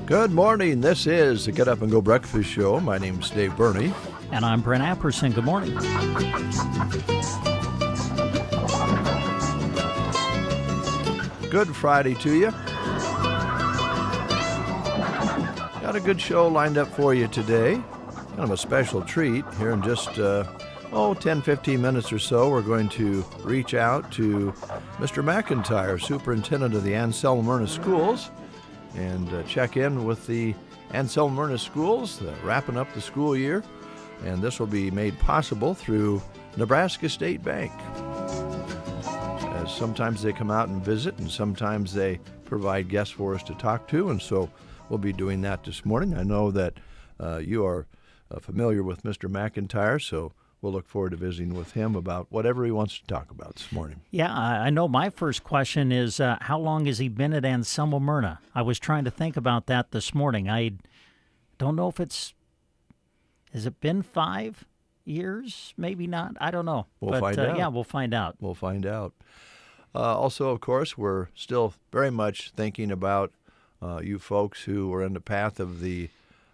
Good morning. This is the Get Up and Go Breakfast Show. My name's Dave Burney. And I'm Brent Apperson. Good morning. Good Friday to you. Got a good show lined up for you today. Kind of a special treat. Here in just 10, 15 minutes or so, we're going to reach out to Mr. McIntyre, Superintendent of the Anselm Schools, and check in with the Anselm Schools, wrapping up the school year. And this will be made possible through Nebraska State Bank. As sometimes they come out and visit, and sometimes they provide guests for us to talk to, and so we'll be doing that this morning. I know that you are familiar with Mr. McIntyre, so we'll look forward to visiting with him about whatever he wants to talk about this morning. Yeah, I know my first question is, how long has he been at Anselm? I was trying to think about that this morning. I don't know if has it been 5 years? Maybe not. I don't know. We'll find out. Yeah, we'll find out. We'll find out. Also, of course, we're still very much thinking about you folks who were in the path of the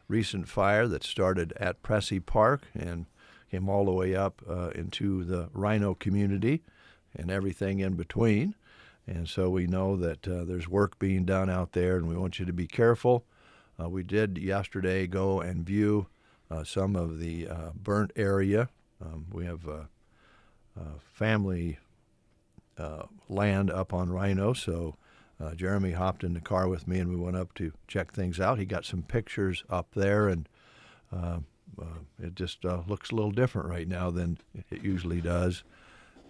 recent fire that started at Pressey Park and came all the way up into the Rhino community and everything in between. And so we know that there's work being done out there, and we want you to be careful. We did yesterday go and view some of the burnt area. We have family land up on Rhino, so Jeremy hopped in the car with me and we went up to check things out. He got some pictures up there, and it just looks a little different right now than it usually does.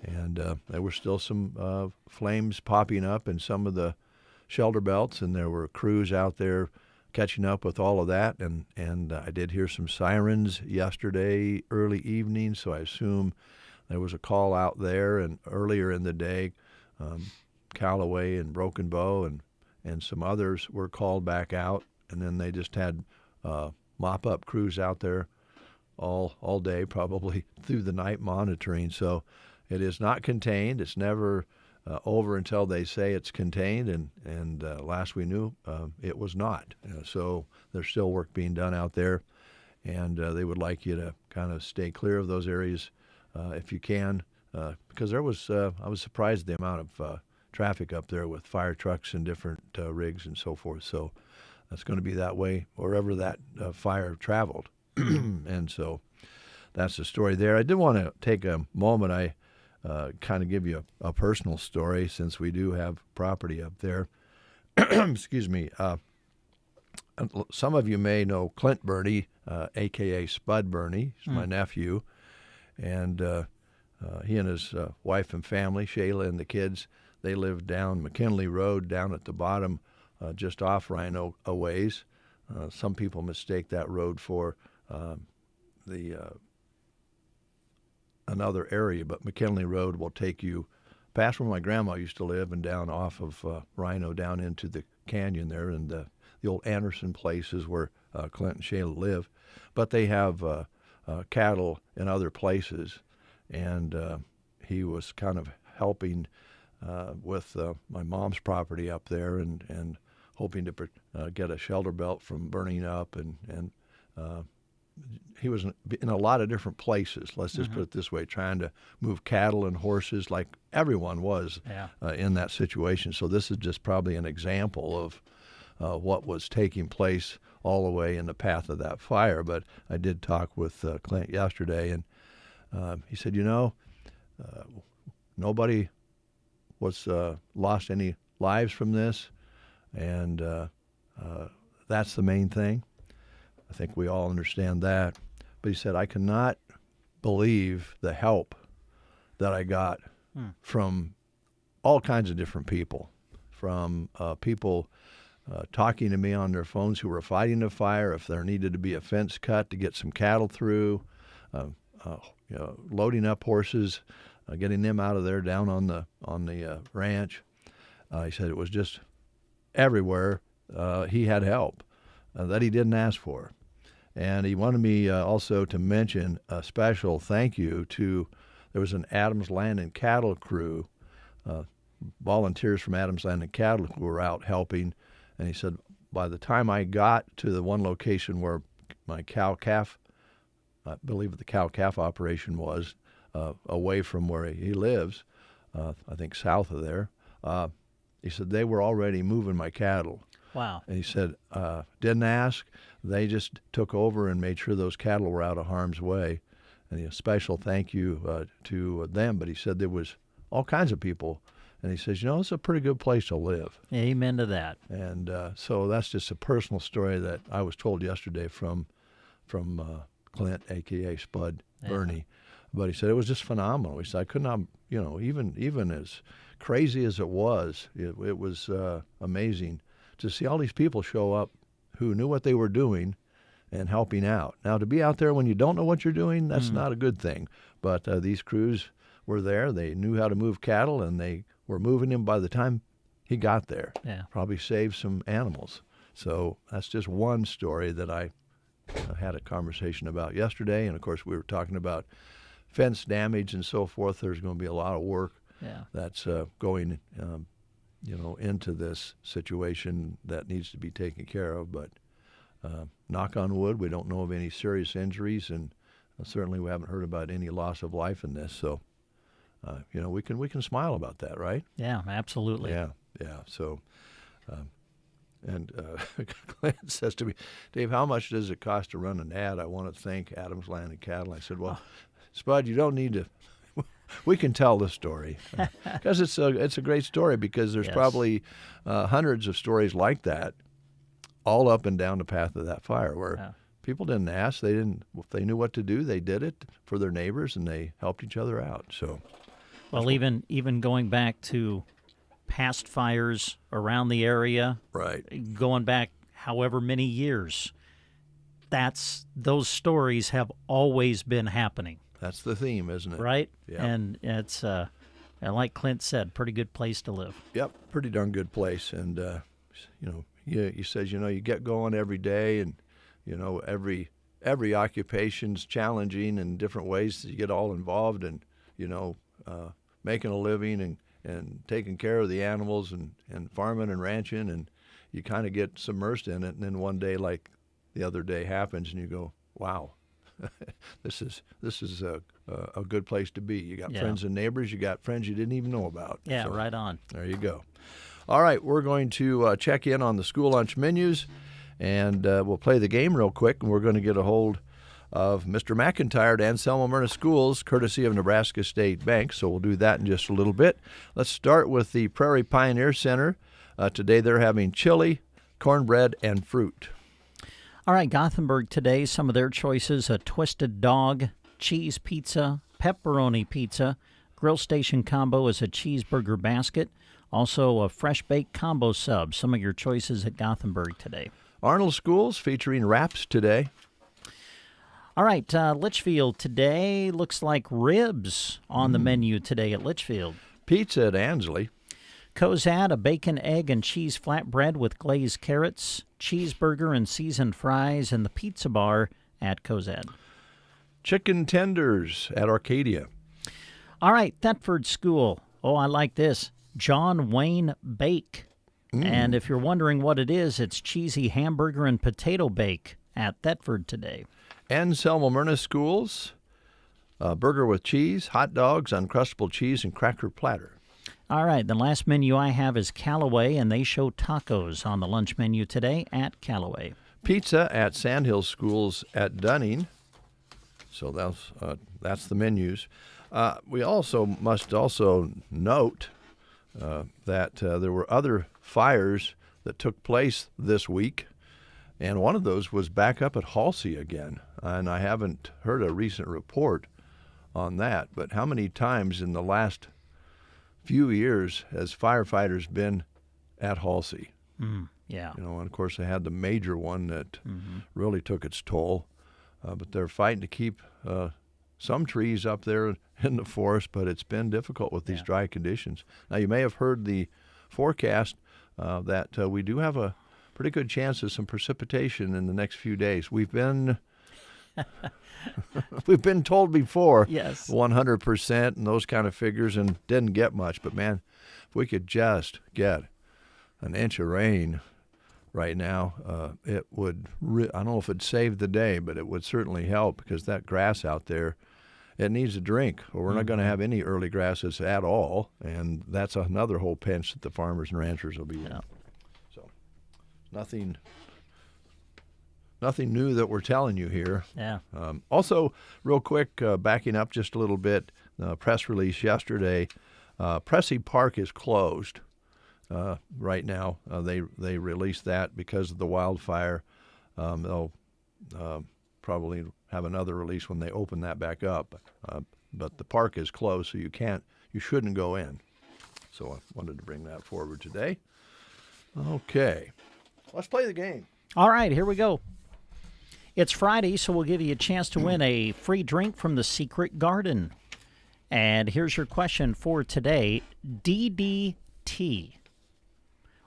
And there were still some flames popping up in some of the shelter belts, and there were crews out there catching up with all of that. And I did hear some sirens yesterday early evening, so I assume there was a call out there. And earlier in the day, Callaway and Broken Bow and some others were called back out, and then they just had mop-up crews out there all day, probably through the night monitoring. So it is not contained. It's never over until they say it's contained, and last we knew, it was not. So there's still work being done out there, and they would like you to kind of stay clear of those areas if you can, because there was I was surprised at the amount of traffic up there with fire trucks and different rigs and so forth. So that's going to be that way wherever that fire traveled. And so that's the story there. I did want to take a moment. I kind of give you a personal story, since we do have property up there. Excuse me. Some of you may know Clint Burney, a.k.a. Spud Burney. He's my nephew. And he and his wife and family, Shayla and the kids, they live down McKinley Road, down at the bottom, just off Rhino a ways. Some people mistake that road for another area, but McKinley Road will take you past where my grandma used to live and down off of Rhino down into the canyon there, and the old Anderson place is where Clint and Shayla live. But they have cattle in other places, and he was kind of helping with my mom's property up there, and hoping to get a shelter belt from burning up, and he was in a lot of different places. Let's just put it this way, trying to move cattle and horses like everyone was in that situation. So this is just probably an example of what was taking place all the way in the path of that fire. But I did talk with Clint yesterday, and he said, nobody was lost any lives from this, and that's the main thing. I think we all understand that. But he said, I cannot believe the help that I got from all kinds of different people, from people talking to me on their phones who were fighting the fire, if there needed to be a fence cut to get some cattle through, loading up horses, getting them out of there down on the ranch. He said it was just everywhere. He had help that he didn't ask for. And he wanted me also to mention a special thank you to, there was an Adams Land and Cattle crew, volunteers from Adams Land and Cattle who were out helping. And he said, by the time I got to the one location where my cow-calf, I believe the cow-calf operation was, away from where he lives, I think south of there, he said they were already moving my cattle. Wow. And he said, didn't ask. They just took over and made sure those cattle were out of harm's way. And a special thank you to them. But he said there was all kinds of people. And he says, it's a pretty good place to live. Amen to that. And so that's just a personal story that I was told yesterday from Clint, a.k.a. Spud Burney. But he said it was just phenomenal. He said, I could not, even as crazy as it was amazing to see all these people show up who knew what they were doing and helping out. Now, to be out there when you don't know what you're doing, that's not a good thing. But these crews were there. They knew how to move cattle, and they were moving him by the time he got there. Yeah. Probably saved some animals. So that's just one story that I had a conversation about yesterday. And, of course, we were talking about fence damage and so forth. There's going to be a lot of work that's going into this situation that needs to be taken care of. But knock on wood, we don't know of any serious injuries, and certainly we haven't heard about any loss of life in this. So, we can smile about that, right? Yeah, absolutely. Yeah. So, Clint says to me, Dave, how much does it cost to run an ad? I want to thank Adams Land and Cattle. I said, well, Spud, you don't need to. We can tell the story because it's a great story, because there's probably hundreds of stories like that all up and down the path of that fire where people didn't ask. If they knew what to do, they did it for their neighbors, and they helped each other out. So, well, even going back to past fires around the area, right, going back however many years, those stories have always been happening. That's the theme, isn't it? Right? Yeah. And it's, like Clint said, pretty good place to live. Yep, pretty darn good place. And, he says, you get going every day, and, every occupation's challenging in different ways. You get all involved in, making a living and taking care of the animals and farming and ranching, and you kind of get submersed in it. And then one day, like the other day, happens, and you go, wow. This is a good place to be. You got friends and neighbors. You got friends you didn't even know about. Yeah, so, right on. There you go. All right, we're going to check in on the school lunch menus, and we'll play the game real quick, and we're going to get a hold of Mr. McIntyre at Anselmo Myrna Schools, courtesy of Nebraska State Bank. So we'll do that in just a little bit. Let's start with the Prairie Pioneer Center. Today they're having chili, cornbread, and fruit. All right, Gothenburg today, some of their choices: a twisted dog, cheese pizza, pepperoni pizza, grill station combo is a cheeseburger basket, also a fresh baked combo sub. Some of your choices at Gothenburg today. Arnold Schools featuring wraps today. All right, Litchfield today looks like ribs on the menu today at Litchfield. Pizza at Ansley. Cozad, a bacon, egg, and cheese flatbread with glazed carrots, cheeseburger and seasoned fries, and the pizza bar at Cozad. Chicken tenders at Arcadia. All right, Thetford School. Oh, I like this. John Wayne Bake. And if you're wondering what it is, it's cheesy hamburger and potato bake at Thetford today. Anselmo Myrna Schools, burger with cheese, hot dogs, Uncrustable cheese, and cracker platter. All right, the last menu I have is Callaway, and they show tacos on the lunch menu today at Callaway. Pizza at Sandhill Schools at Dunning. So that's the menus. We must also note that there were other fires that took place this week, and one of those was back up at Halsey again. And I haven't heard a recent report on that, but how many times in the last few years has firefighters been at Halsey? Yeah. And of course they had the major one that really took its toll. But they're fighting to keep some trees up there in the forest, but it's been difficult with these dry conditions. Now, you may have heard the forecast that we do have a pretty good chance of some precipitation in the next few days. We've been told before, yes, 100% and those kind of figures, and didn't get much. But man, if we could just get an inch of rain right now, it would, I don't know if it'd save the day, but it would certainly help because that grass out there, it needs a drink, or we're not going to have any early grasses at all, and that's another whole pinch that the farmers and ranchers will be in. So, nothing new that we're telling you here. Yeah. Also, real quick, backing up just a little bit, press release yesterday, Pressy Park is closed right now. They released that because of the wildfire. They'll probably have another release when they open that back up. But the park is closed, so you shouldn't go in. So I wanted to bring that forward today. Okay, let's play the game. All right, here we go. It's Friday, so we'll give you a chance to win a free drink from the Secret Garden. And here's your question for today. DDT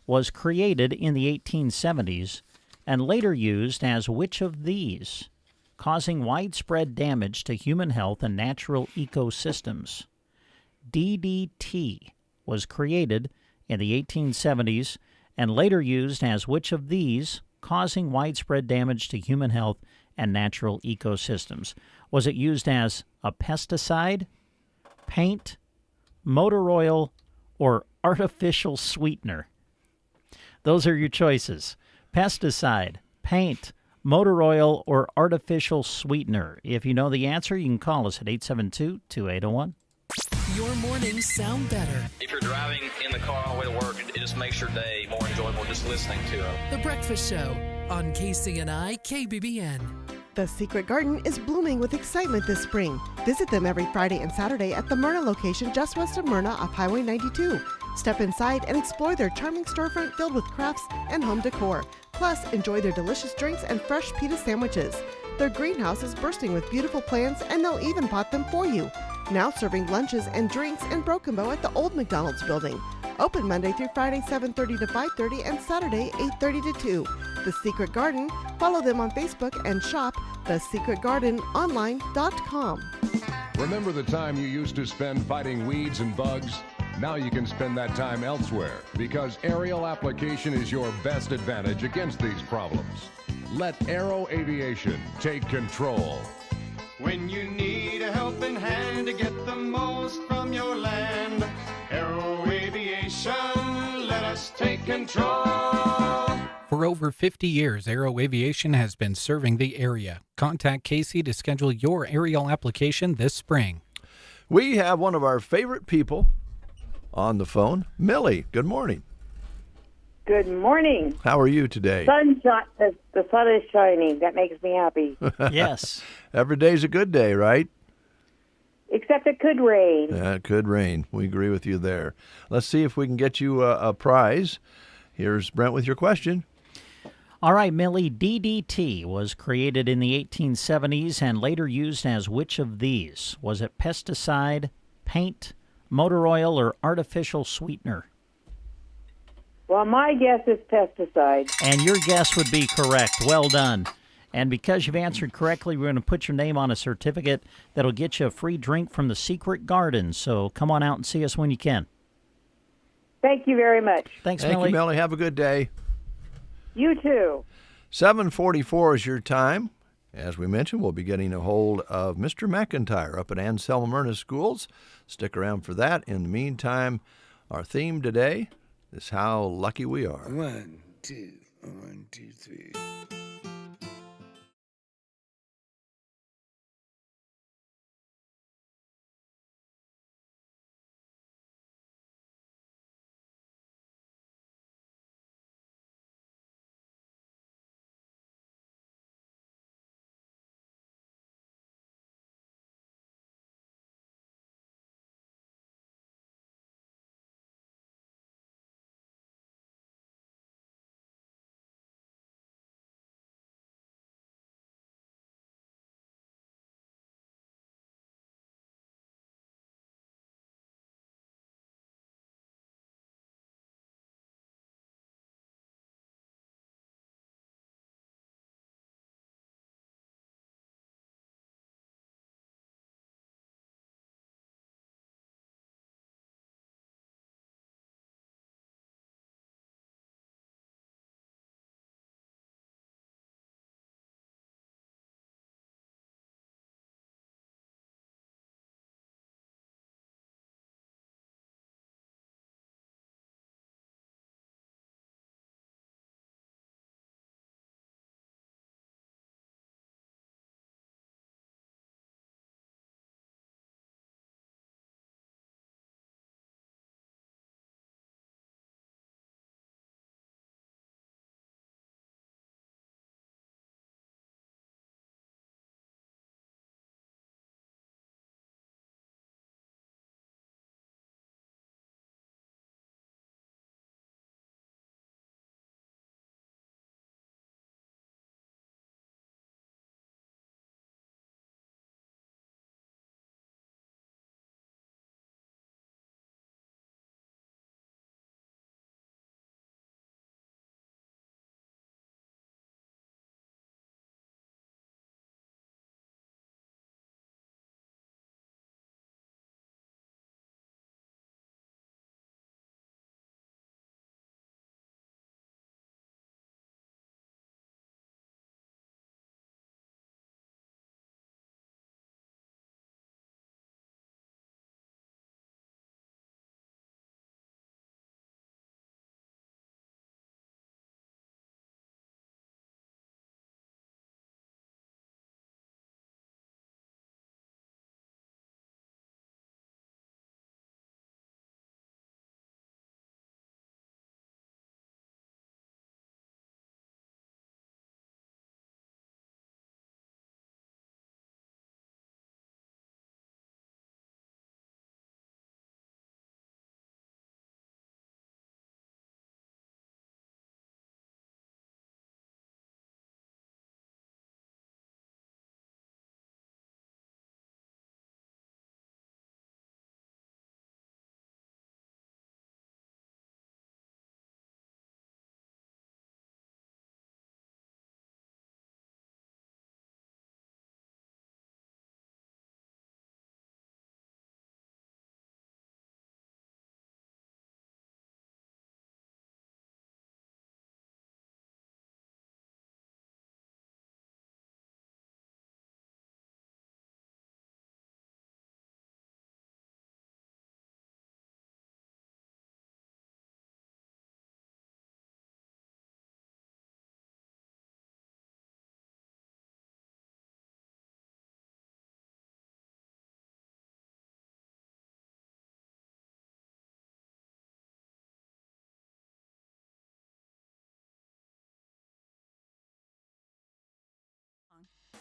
was created in the 1870s and later used as which of these, causing widespread damage to human health and natural ecosystems? DDT was created in the 1870s and later used as which of these, causing widespread damage to human health and natural ecosystems? Was it used as a pesticide, paint, motor oil, or artificial sweetener? Those are your choices. Pesticide, paint, motor oil, or artificial sweetener. If you know the answer, you can call us at 872-2801. Your mornings sound better. If you're driving in the car on the way to work, it just makes your day more enjoyable just listening to them. The Breakfast Show on KCNI KBBN. The Secret Garden is blooming with excitement this spring. Visit them every Friday and Saturday at the Myrna location just west of Myrna off Highway 92. Step inside and explore their charming storefront filled with crafts and home decor. Plus, enjoy their delicious drinks and fresh pita sandwiches. Their greenhouse is bursting with beautiful plants, and they'll even pot them for you. Now serving lunches and drinks in Broken Bow at the old McDonald's building. Open Monday through Friday, 7:30 to 5:30, and Saturday, 8:30 to 2. The Secret Garden. Follow them on Facebook and shop thesecretgardenonline.com. Remember the time you used to spend fighting weeds and bugs? Now you can spend that time elsewhere because aerial application is your best advantage against these problems. Let Aero Aviation take control. When you need a helping hand to get the most from your land, Aero Aviation, let us take control. For over 50 years, Aero Aviation has been serving the area. Contact Casey to schedule your aerial application this spring. We have one of our favorite people on the phone, Millie. Good morning. Good morning. How are you today? The sun is shining. That makes me happy. Yes. Every day's a good day, right? Except it could rain. Yeah, it could rain. We agree with you there. Let's see if we can get you a prize. Here's Brent with your question. All right, Millie, DDT was created in the 1870s and later used as which of these? Was it pesticide, paint, motor oil, or artificial sweetener? Well, my guess is pesticide. And your guess would be correct. Well done. And because you've answered correctly, we're going to put your name on a certificate that'll get you a free drink from the Secret Garden. So come on out and see us when you can. Thank you very much. Thanks, Thank Millie. you, Millie. Have a good day. You too. 7:44 is your time. As we mentioned, we'll be getting a hold of Mr. McIntyre up at Anselm Myrna Schools. Stick around for that. In the meantime, our theme today is how lucky we are. 1, 2, 1, 2, 3.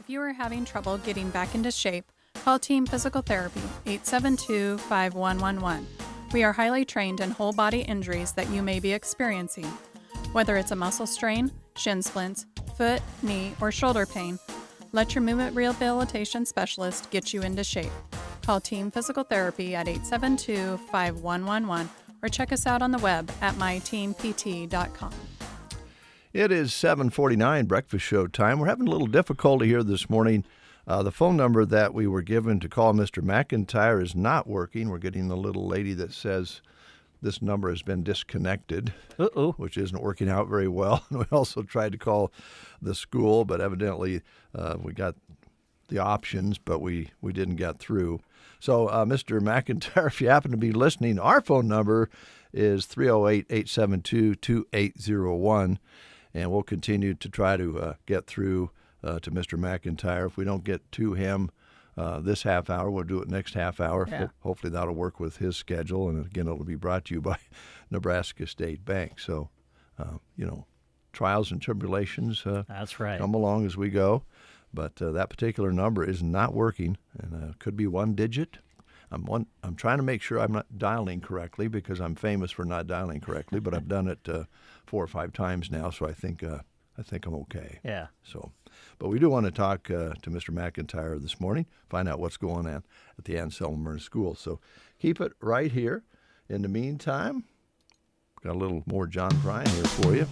If you are having trouble getting back into shape, call Team Physical Therapy 872-5111. We are highly trained in whole body injuries that you may be experiencing. Whether it's a muscle strain, shin splints, foot, knee, or shoulder pain, let your movement rehabilitation specialist get you into shape. Call Team Physical Therapy at 872-5111 or check us out on the web at myteampt.com. It is 7:49 breakfast show time. We're having a little difficulty here this morning. The phone number that we were given to call Mr. McIntyre is not working. We're getting a little lady that says this number has been disconnected, which isn't working out very well. We also tried to call the school, but evidently we got the options, but we didn't get through. So, Mr. McIntyre, if you happen to be listening, our phone number is 308-872-2801, and we'll continue to try to get through to Mr. McIntyre. If we don't get to him this half hour, we'll do it next half hour. Yeah. Hopefully that'll work with his schedule, and again, it'll be brought to you by Nebraska State Bank. So, trials and tribulations That's right. come along as we go. But that particular number is not working, and could be one digit. I'm trying to make sure I'm not dialing correctly because I'm famous for not dialing correctly. But I've done it 4 or 5 times now, so I think I'm okay. Yeah. So, but we do want to talk to Mr. McIntyre this morning, find out what's going on at the Anselm Murrah School. So keep it right here. In the meantime, got a little more John Prine here for you.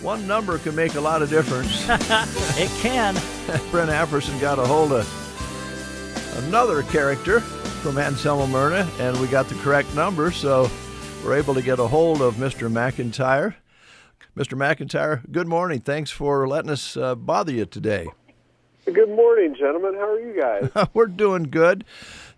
one number can make a lot of difference. It can. Brent Apperson got a hold of another character from Anselmo Myrna, and we got the correct number, so we're able to get a hold of Mr. McIntyre. Mr. McIntyre, good morning. Thanks for letting us bother you today. Good morning, gentlemen. How are you guys? We're doing good.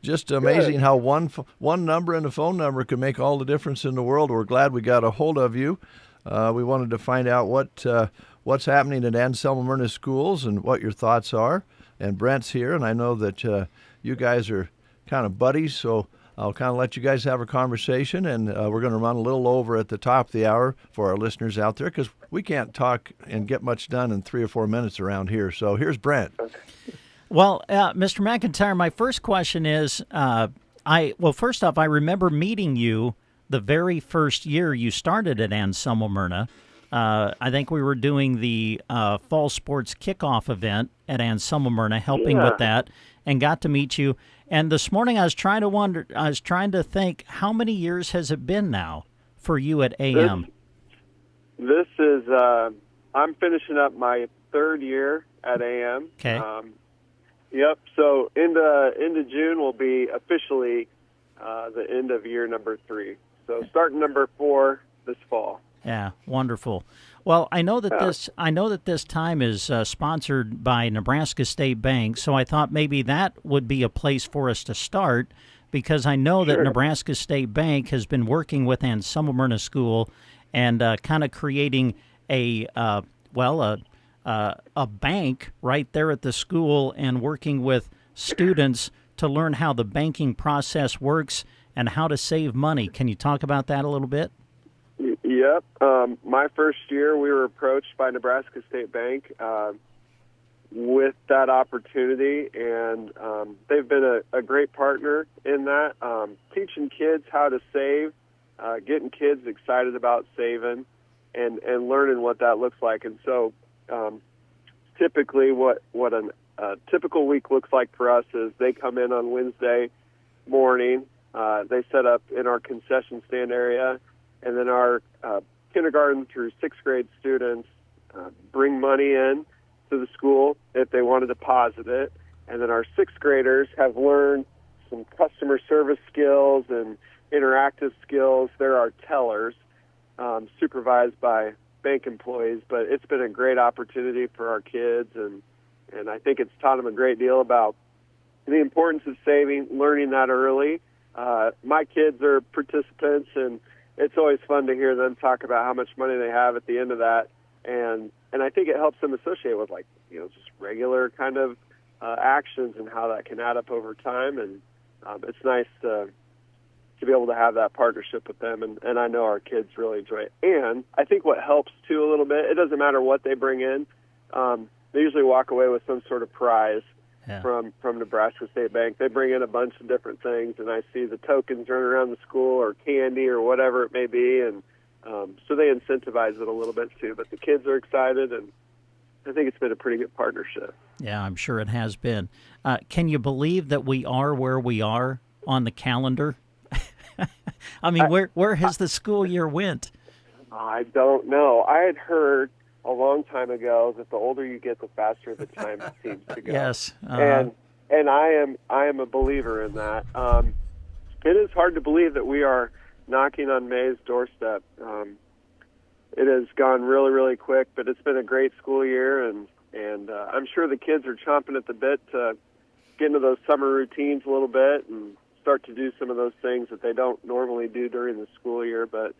Just amazing how one number and a phone number can make all the difference in the world. We're glad we got a hold of you. We wanted to find out what's happening at Anselmo Myrna schools and what your thoughts are. And Brent's here, and I know that you guys are kind of buddies, so I'll kind of let you guys have a conversation, and we're going to run a little over at the top of the hour for our listeners out there because we can't talk and get much done in 3 or 4 minutes around here. So here's Brent. Well, Mr. McIntyre, my first question is, first off, I remember meeting you the very first year you started at Anselmo Myrna. I think we were doing the fall sports kickoff event at Anselmo Myrna, helping with that, and got to meet you. And this morning I was trying to think, how many years has it been now for you at AM? This is, I'm finishing up my 3rd year at AM. Okay. Yep. So into June will be officially the end of year number 3. So starting number 4 this fall. Yeah, wonderful. Well, I know that this time is sponsored by Nebraska State Bank, so I thought maybe that would be a place for us to start, because I know that Nebraska State Bank has been working with Anselmo Myrna School and kind of creating a bank right there at the school and working with students to learn how the banking process works and how to save money. Can you talk about that a little bit? Yep. My first year, we were approached by Nebraska State Bank with that opportunity, and they've been a great partner in that, teaching kids how to save, getting kids excited about saving, and learning what that looks like. And so typically what a typical week looks like for us is they come in on Wednesday morning, they set up in our concession stand area, and then our kindergarten through 6th grade students bring money in to the school if they want to deposit it. And then our 6th graders have learned some customer service skills and interactive skills. They're our tellers, supervised by bank employees. But it's been a great opportunity for our kids, and I think it's taught them a great deal about the importance of saving, learning that early. My kids are participants, and it's always fun to hear them talk about how much money they have at the end of that, and I think it helps them associate with, like, just regular kind of actions and how that can add up over time, and it's nice to be able to have that partnership with them, and I know our kids really enjoy it. And I think what helps too a little bit, it doesn't matter what they bring in, they usually walk away with some sort of prize. Yeah. From Nebraska State Bank. They bring in a bunch of different things, and I see the tokens running around the school or candy or whatever it may be, and so they incentivize it a little bit too. But the kids are excited, and I think it's been a pretty good partnership. Yeah, I'm sure it has been. Can you believe that we are where we are on the calendar? I mean, where has the school year went? I don't know. I had heard a long time ago that the older you get, the faster the time seems to go. Yes, and I am a believer in that. It is hard to believe that we are knocking on May's doorstep. It has gone really, really quick, but it's been a great school year, and I'm sure the kids are chomping at the bit to get into those summer routines a little bit and start to do some of those things that they don't normally do during the school year. But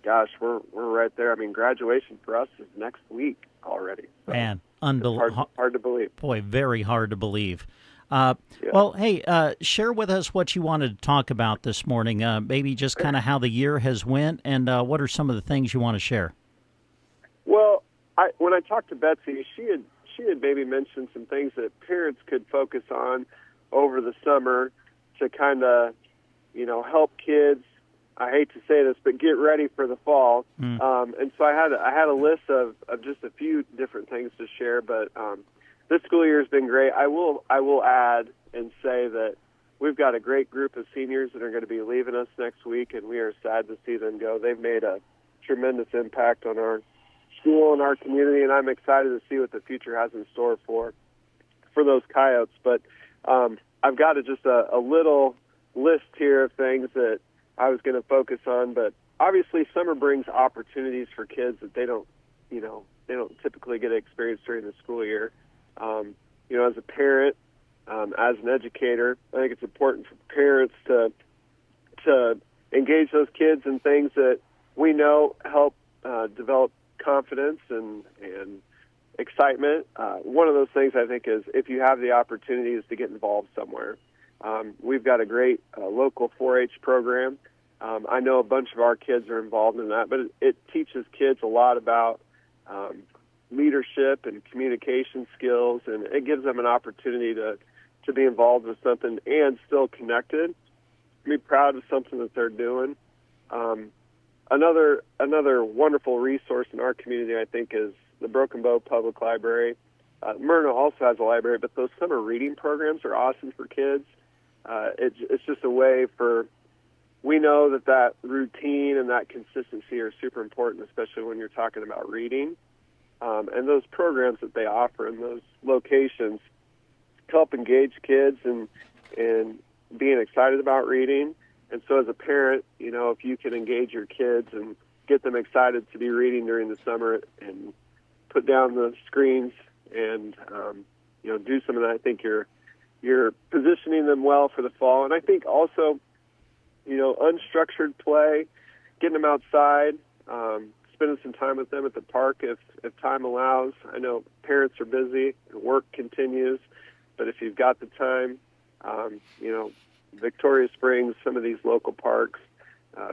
gosh, we're right there. I mean, graduation for us is next week already. So man, unbelievable. Hard to believe. Boy, very hard to believe. Well, hey, share with us what you wanted to talk about this morning. Maybe just kind of how the year has went, and what are some of the things you want to share? Well, when I talked to Betsy, she had maybe mentioned some things that parents could focus on over the summer to kind of, help kids. I hate to say this, but get ready for the fall. And so I had a list of just a few different things to share, but this school year has been great. I will add and say that we've got a great group of seniors that are going to be leaving us next week, and we are sad to see them go. They've made a tremendous impact on our school in our community, and I'm excited to see what the future has in store for those coyotes. But I've got just a little list here of things that I was going to focus on. But obviously, summer brings opportunities for kids that they don't typically get to experience during the school year. As a parent, as an educator, I think it's important for parents to engage those kids in things that we know help develop confidence and excitement. One of those things I think is if you have the opportunities to get involved somewhere. We've got a great local 4-H program. I know a bunch of our kids are involved in that, but it teaches kids a lot about leadership and communication skills, and it gives them an opportunity to be involved with something and still connected, be proud of something that they're doing. Another wonderful resource in our community, I think, is the Broken Bow Public Library. Myrna also has a library, but those summer reading programs are awesome for kids. It's just a way we know that routine and that consistency are super important, especially when you're talking about reading. And those programs that they offer in those locations help engage kids and being excited about reading. And so as a parent, if you can engage your kids and get them excited to be reading during the summer and put down the screens and, do some of that, I think you're positioning them well for the fall. And I think also, unstructured play, getting them outside, spending some time with them at the park if time allows. I know parents are busy and work continues, but if you've got the time, Victoria Springs, some of these local parks,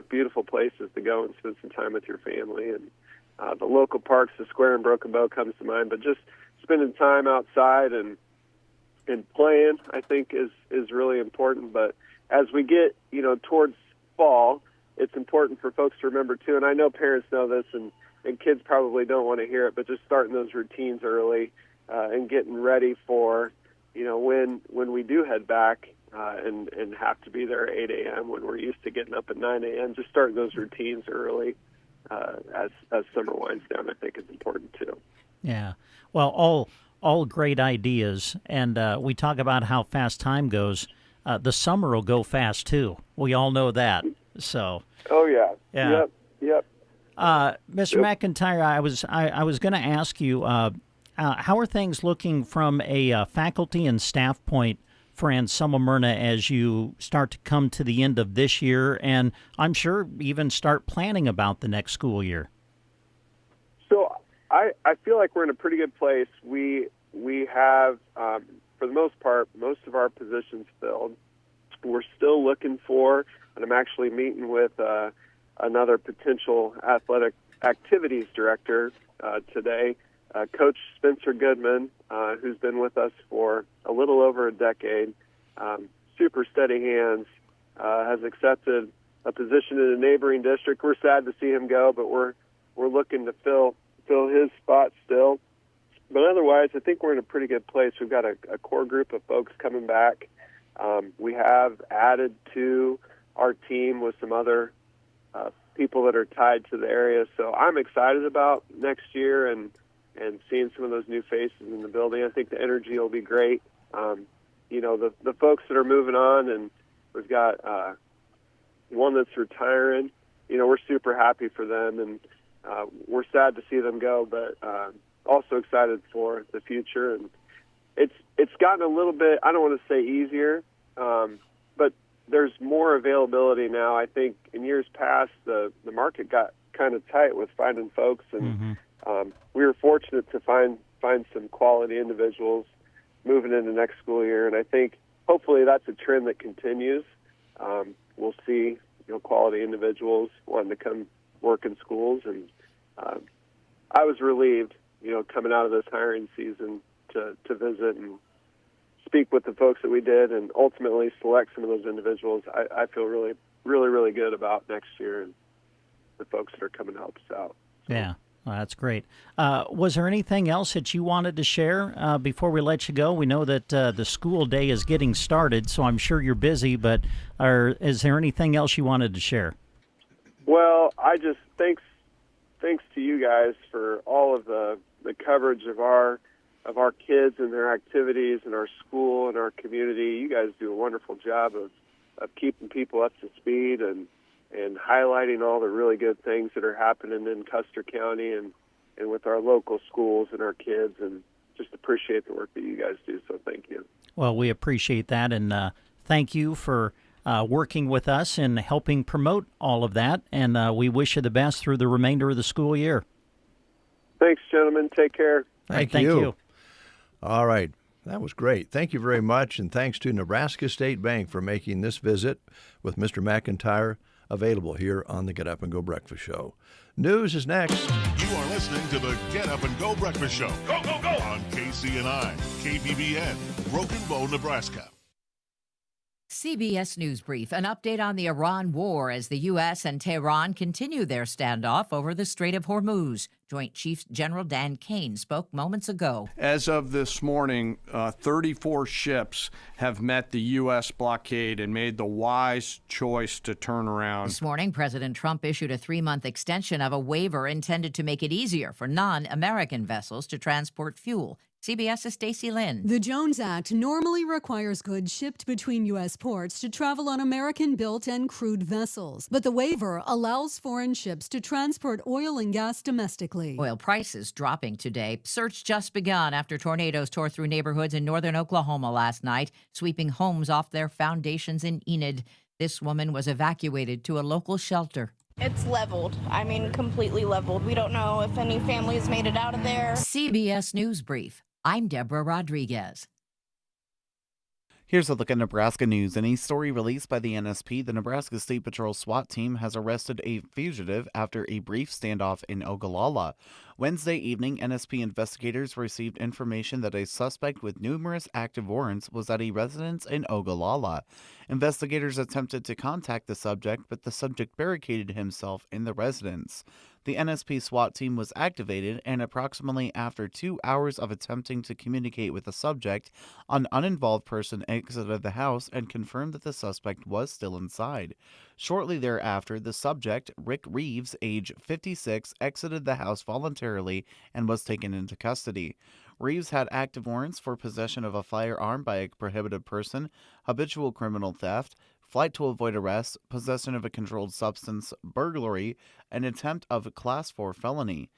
beautiful places to go and spend some time with your family. And the local parks, the Square and Broken Bow comes to mind, but just spending time outside and playing, I think, is really important. But as we get, towards fall, it's important for folks to remember, too, and I know parents know this, and kids probably don't want to hear it, but just starting those routines early and getting ready for, when we do head back and have to be there at 8 a.m. when we're used to getting up at 9 a.m., just starting those routines early as summer winds down, I think is important, too. Yeah. Well, all great ideas, and we talk about how fast time goes. The summer will go fast, too. We all know that. So. Oh, yeah. Yeah. Yep. Mr. McIntyre, I was going to ask you, how are things looking from a faculty and staff point for Anselmo Myrna as you start to come to the end of this year, and I'm sure even start planning about the next school year? So I feel like we're in a pretty good place. We have, for the most part, most of our positions filled. We're still looking for, and I'm actually meeting with another potential athletic activities director today, Coach Spencer Goodman, who's been with us for a little over a decade, super steady hands, has accepted a position in a neighboring district. We're sad to see him go, but we're looking to fill his spot still. But otherwise, I think we're in a pretty good place. We've got a core group of folks coming back. We have added to our team with some other people that are tied to the area. So I'm excited about next year and seeing some of those new faces in the building. I think the energy will be great. The folks that are moving on, and we've got one that's retiring, we're super happy for them, and we're sad to see them go, but also excited for the future. And it's gotten a little bit, I don't want to say easier, but there's more availability now. I think in years past, the market got kind of tight with finding folks, and we were fortunate to find some quality individuals moving into next school year, and I think hopefully that's a trend that continues. We'll see quality individuals wanting to come work in schools, and I was relieved coming out of this hiring season to visit and speak with the folks that we did and ultimately select some of those individuals. I feel really, really, really good about next year and the folks that are coming to help us out. So. Yeah, well, that's great. Was there anything else that you wanted to share before we let you go? We know that the school day is getting started, so I'm sure you're busy, but is there anything else you wanted to share? Well, thanks to you guys for all of the coverage of our kids and their activities and our school and our community. You guys do a wonderful job of keeping people up to speed and highlighting all the really good things that are happening in Custer County and with our local schools and our kids, and just appreciate the work that you guys do. So thank you. Well, we appreciate that, and thank you for working with us and helping promote all of that, and we wish you the best through the remainder of the school year. Thanks, gentlemen. Take care. Thank you. All right. That was great. Thank you very much, and thanks to Nebraska State Bank for making this visit with Mr. McIntyre available here on the Get Up and Go Breakfast Show. News is next. You are listening to the Get Up and Go Breakfast Show. Go, go, go! On KCNI, KBBN, Broken Bow, Nebraska. CBS News Brief, an update on the Iran war as the U.S. and Tehran continue their standoff over the Strait of Hormuz. Joint Chiefs General Dan Kane spoke moments ago. As of this morning, 34 ships have met the U.S. blockade and made the wise choice to turn around. This morning, President Trump issued a 3-month extension of a waiver intended to make it easier for non-American vessels to transport fuel. CBS's Stacey Lynn. The Jones Act normally requires goods shipped between U.S. ports to travel on American-built and crewed vessels. But the waiver allows foreign ships to transport oil and gas domestically. Oil prices dropping today. Search just begun after tornadoes tore through neighborhoods in northern Oklahoma last night, sweeping homes off their foundations in Enid. This woman was evacuated to a local shelter. It's leveled. I mean, completely leveled. We don't know if any families made it out of there. CBS News Brief. I'm Deborah Rodriguez. Here's a look at Nebraska news. In a story released by the NSP, the Nebraska State Patrol SWAT team has arrested a fugitive after a brief standoff in Ogallala. Wednesday evening, NSP investigators received information that a suspect with numerous active warrants was at a residence in Ogallala. Investigators attempted to contact the subject, but the subject barricaded himself in the residence. The NSP SWAT team was activated, and approximately after 2 hours of attempting to communicate with the subject, an uninvolved person exited the house and confirmed that the suspect was still inside. Shortly thereafter, the subject, Rick Reeves, age 56, exited the house voluntarily and was taken into custody. Reeves had active warrants for possession of a firearm by a prohibited person, habitual criminal theft, flight to avoid arrest, possession of a controlled substance, burglary, and attempt of a Class 4 felony.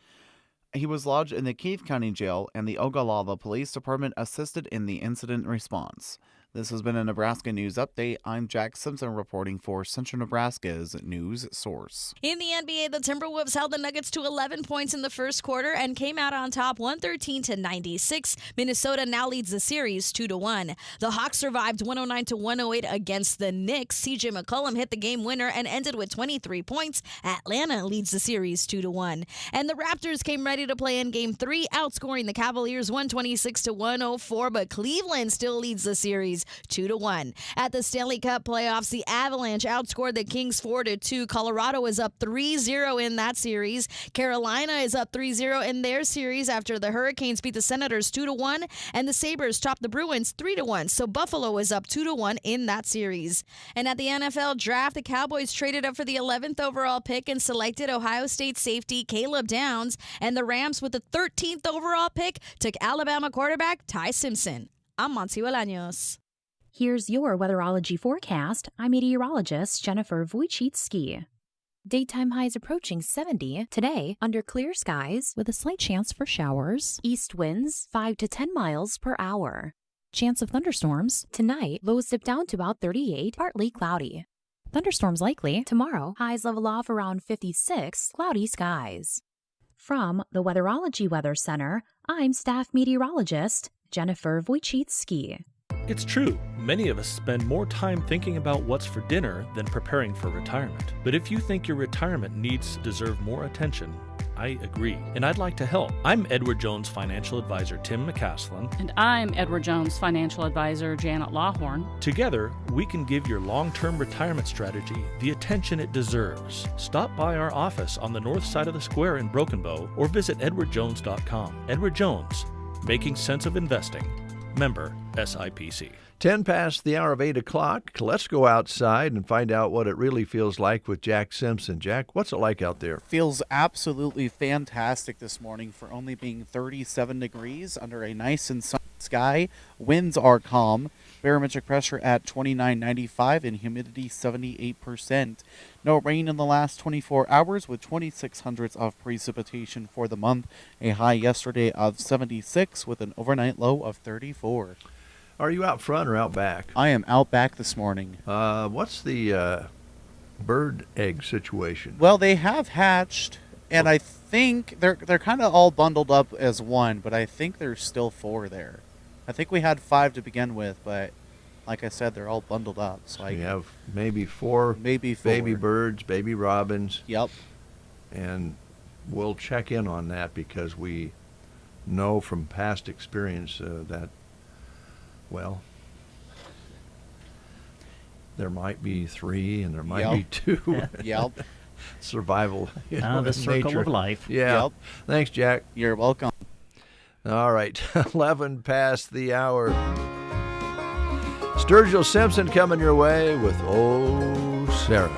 He was lodged in the Keith County Jail, and the Ogallala Police Department assisted in the incident response. This has been a Nebraska News Update. I'm Jack Simpson reporting for Central Nebraska's news source. In the NBA, the Timberwolves held the Nuggets to 11 points in the first quarter and came out on top 113-96. Minnesota now leads the series 2-1. The Hawks survived 109-108 against the Knicks. CJ McCollum hit the game winner and ended with 23 points. Atlanta leads the series 2-1. And the Raptors came ready to play in Game 3, outscoring the Cavaliers 126-104, but Cleveland still leads the series 2-1. At the Stanley Cup playoffs, the Avalanche outscored the Kings 4-2. Colorado is up 3-0 in that series. Carolina is up 3-0 in their series after the Hurricanes beat the Senators 2-1, and the Sabres topped the Bruins 3-1. So Buffalo is up 2-1 in that series. And at the NFL draft, the Cowboys traded up for the 11th overall pick and selected Ohio State safety Caleb Downs, and the Rams with the 13th overall pick took Alabama quarterback Ty Simpson. I'm Monty Bolaños. Here's your weatherology forecast. I'm meteorologist Jennifer Wojcicki. Daytime highs approaching 70. Today, under clear skies with a slight chance for showers. East winds 5 to 10 miles per hour. Chance of thunderstorms. Tonight, lows dip down to about 38, partly cloudy. Thunderstorms likely. Tomorrow, highs level off around 56, cloudy skies. From the Weatherology Weather Center, I'm staff meteorologist Jennifer Wojcicki. It's true, many of us spend more time thinking about what's for dinner than preparing for retirement. But if you think your retirement needs deserve more attention, I agree, and I'd like to help. I'm Edward Jones Financial Advisor Tim McCaslin. And I'm Edward Jones Financial Advisor Janet Lawhorn. Together, we can give your long-term retirement strategy the attention it deserves. Stop by our office on the north side of the square in Broken Bow or visit edwardjones.com. Edward Jones, making sense of investing. Member SIPC. 10 past the hour of 8 o'clock. Let's go outside and find out what it really feels like with Jack Simpson. Jack, what's it like out there? Feels absolutely fantastic this morning for only being 37 degrees under a nice and sunny sky. Winds are calm. Barometric pressure at 29.95 and humidity 78%. No rain in the last 24 hours with 26 hundredths of precipitation for the month. A high yesterday of 76 with an overnight low of 34. Are you out front or out back? I am out back this morning. What's the bird egg situation? Well, they have hatched, and I think they're kind of all bundled up as one, but I think there's still 4 there. I think we had 5 to begin with, but like I said, they're all bundled up. So we have maybe 4 baby birds, baby robins. Yep. And we'll check in on that because we know from past experience that, well, there might be 3 and there might be 2. Yep. Survival. The circle nature of life. Yeah. Yep. Thanks, Jack. You're welcome. All right. 11 past the hour. Sturgill Simpson coming your way with Oh, Sarah.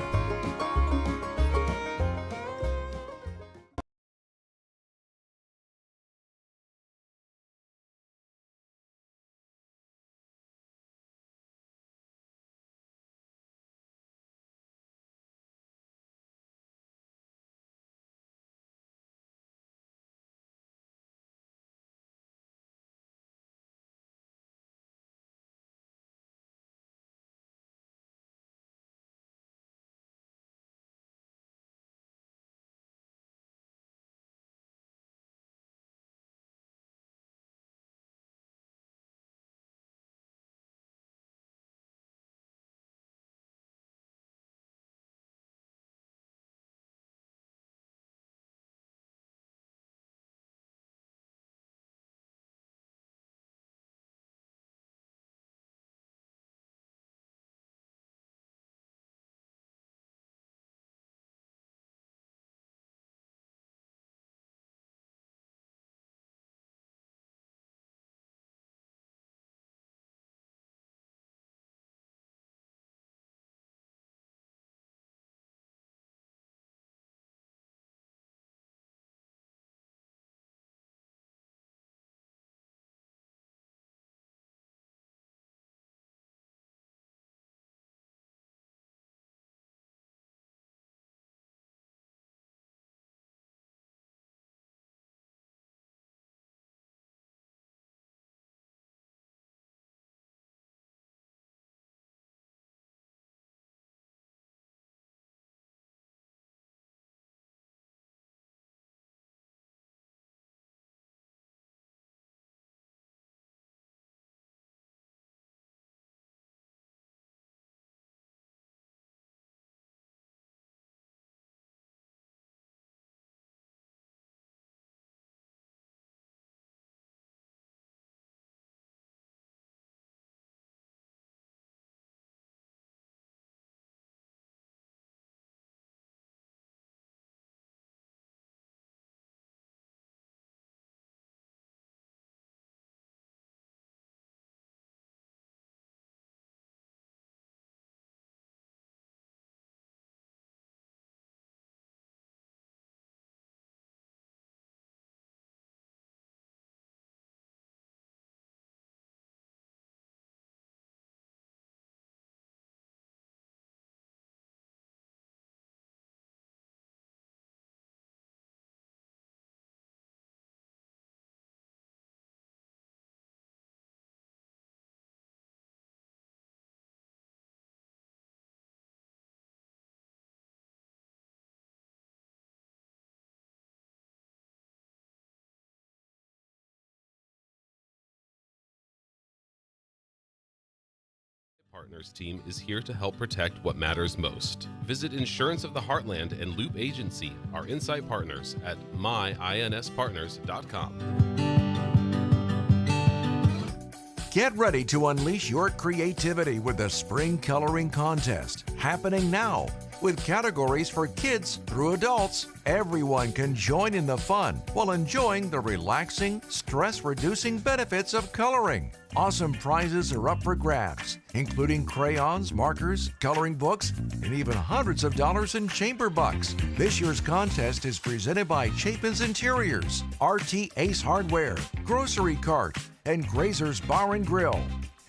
Partners team is here to help protect what matters most. Visit Insurance of the Heartland and Loop Agency, our Insight partners, at myINSpartners.com. Get ready to unleash your creativity with the Spring Coloring Contest, happening now. With categories for kids through adults, everyone can join in the fun while enjoying the relaxing, stress-reducing benefits of coloring. Awesome prizes are up for grabs, including crayons, markers, coloring books, and even hundreds of dollars in chamber bucks. This year's contest is presented by Chapin's Interiors, RT Ace Hardware, Grocery Cart, and Grazer's Bar and Grill,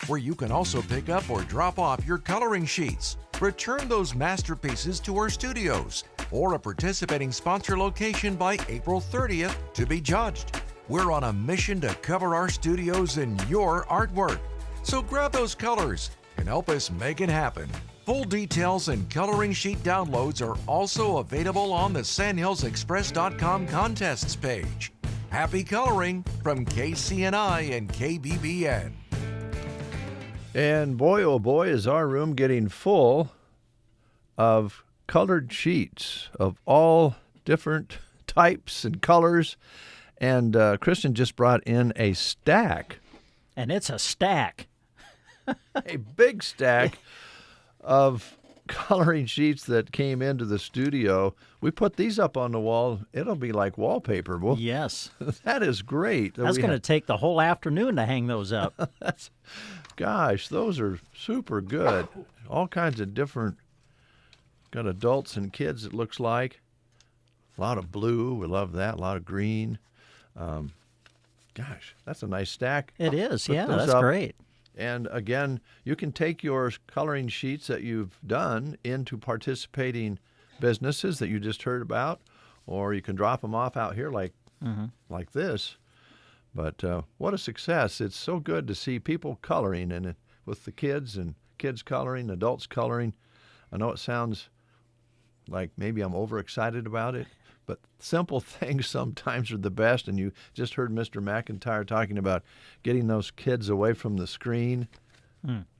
where you can also pick up or drop off your coloring sheets. Return those masterpieces to our studios or a participating sponsor location by April 30th to be judged. We're on a mission to cover our studios in your artwork. So grab those colors and help us make it happen. Full details and coloring sheet downloads are also available on the SandhillsExpress.com contests page. Happy coloring from KCNI and KBBN. And boy, oh boy, is our room getting full of colored sheets of all different types and colors. And Kristen just brought in a stack. And it's a stack. A big stack of coloring sheets that came into the studio. We put these up on the wall. It'll be like wallpaper. Well, yes. That is great. That's going to take the whole afternoon to hang those up. Gosh, those are super good. All kinds of different, got adults and kids, it looks like. A lot of blue. We love that. A lot of green. Gosh, that's a nice stack. It is. Put Yeah, those that's up. great. And again, you can take your coloring sheets that you've done into participating businesses that you just heard about, or you can drop them off out here like this. But what a success. It's so good to see people coloring, and with the kids and kids coloring, adults coloring. I know it sounds like maybe I'm overexcited about it, but simple things sometimes are the best. And you just heard Mr. McIntyre talking about getting those kids away from the screen.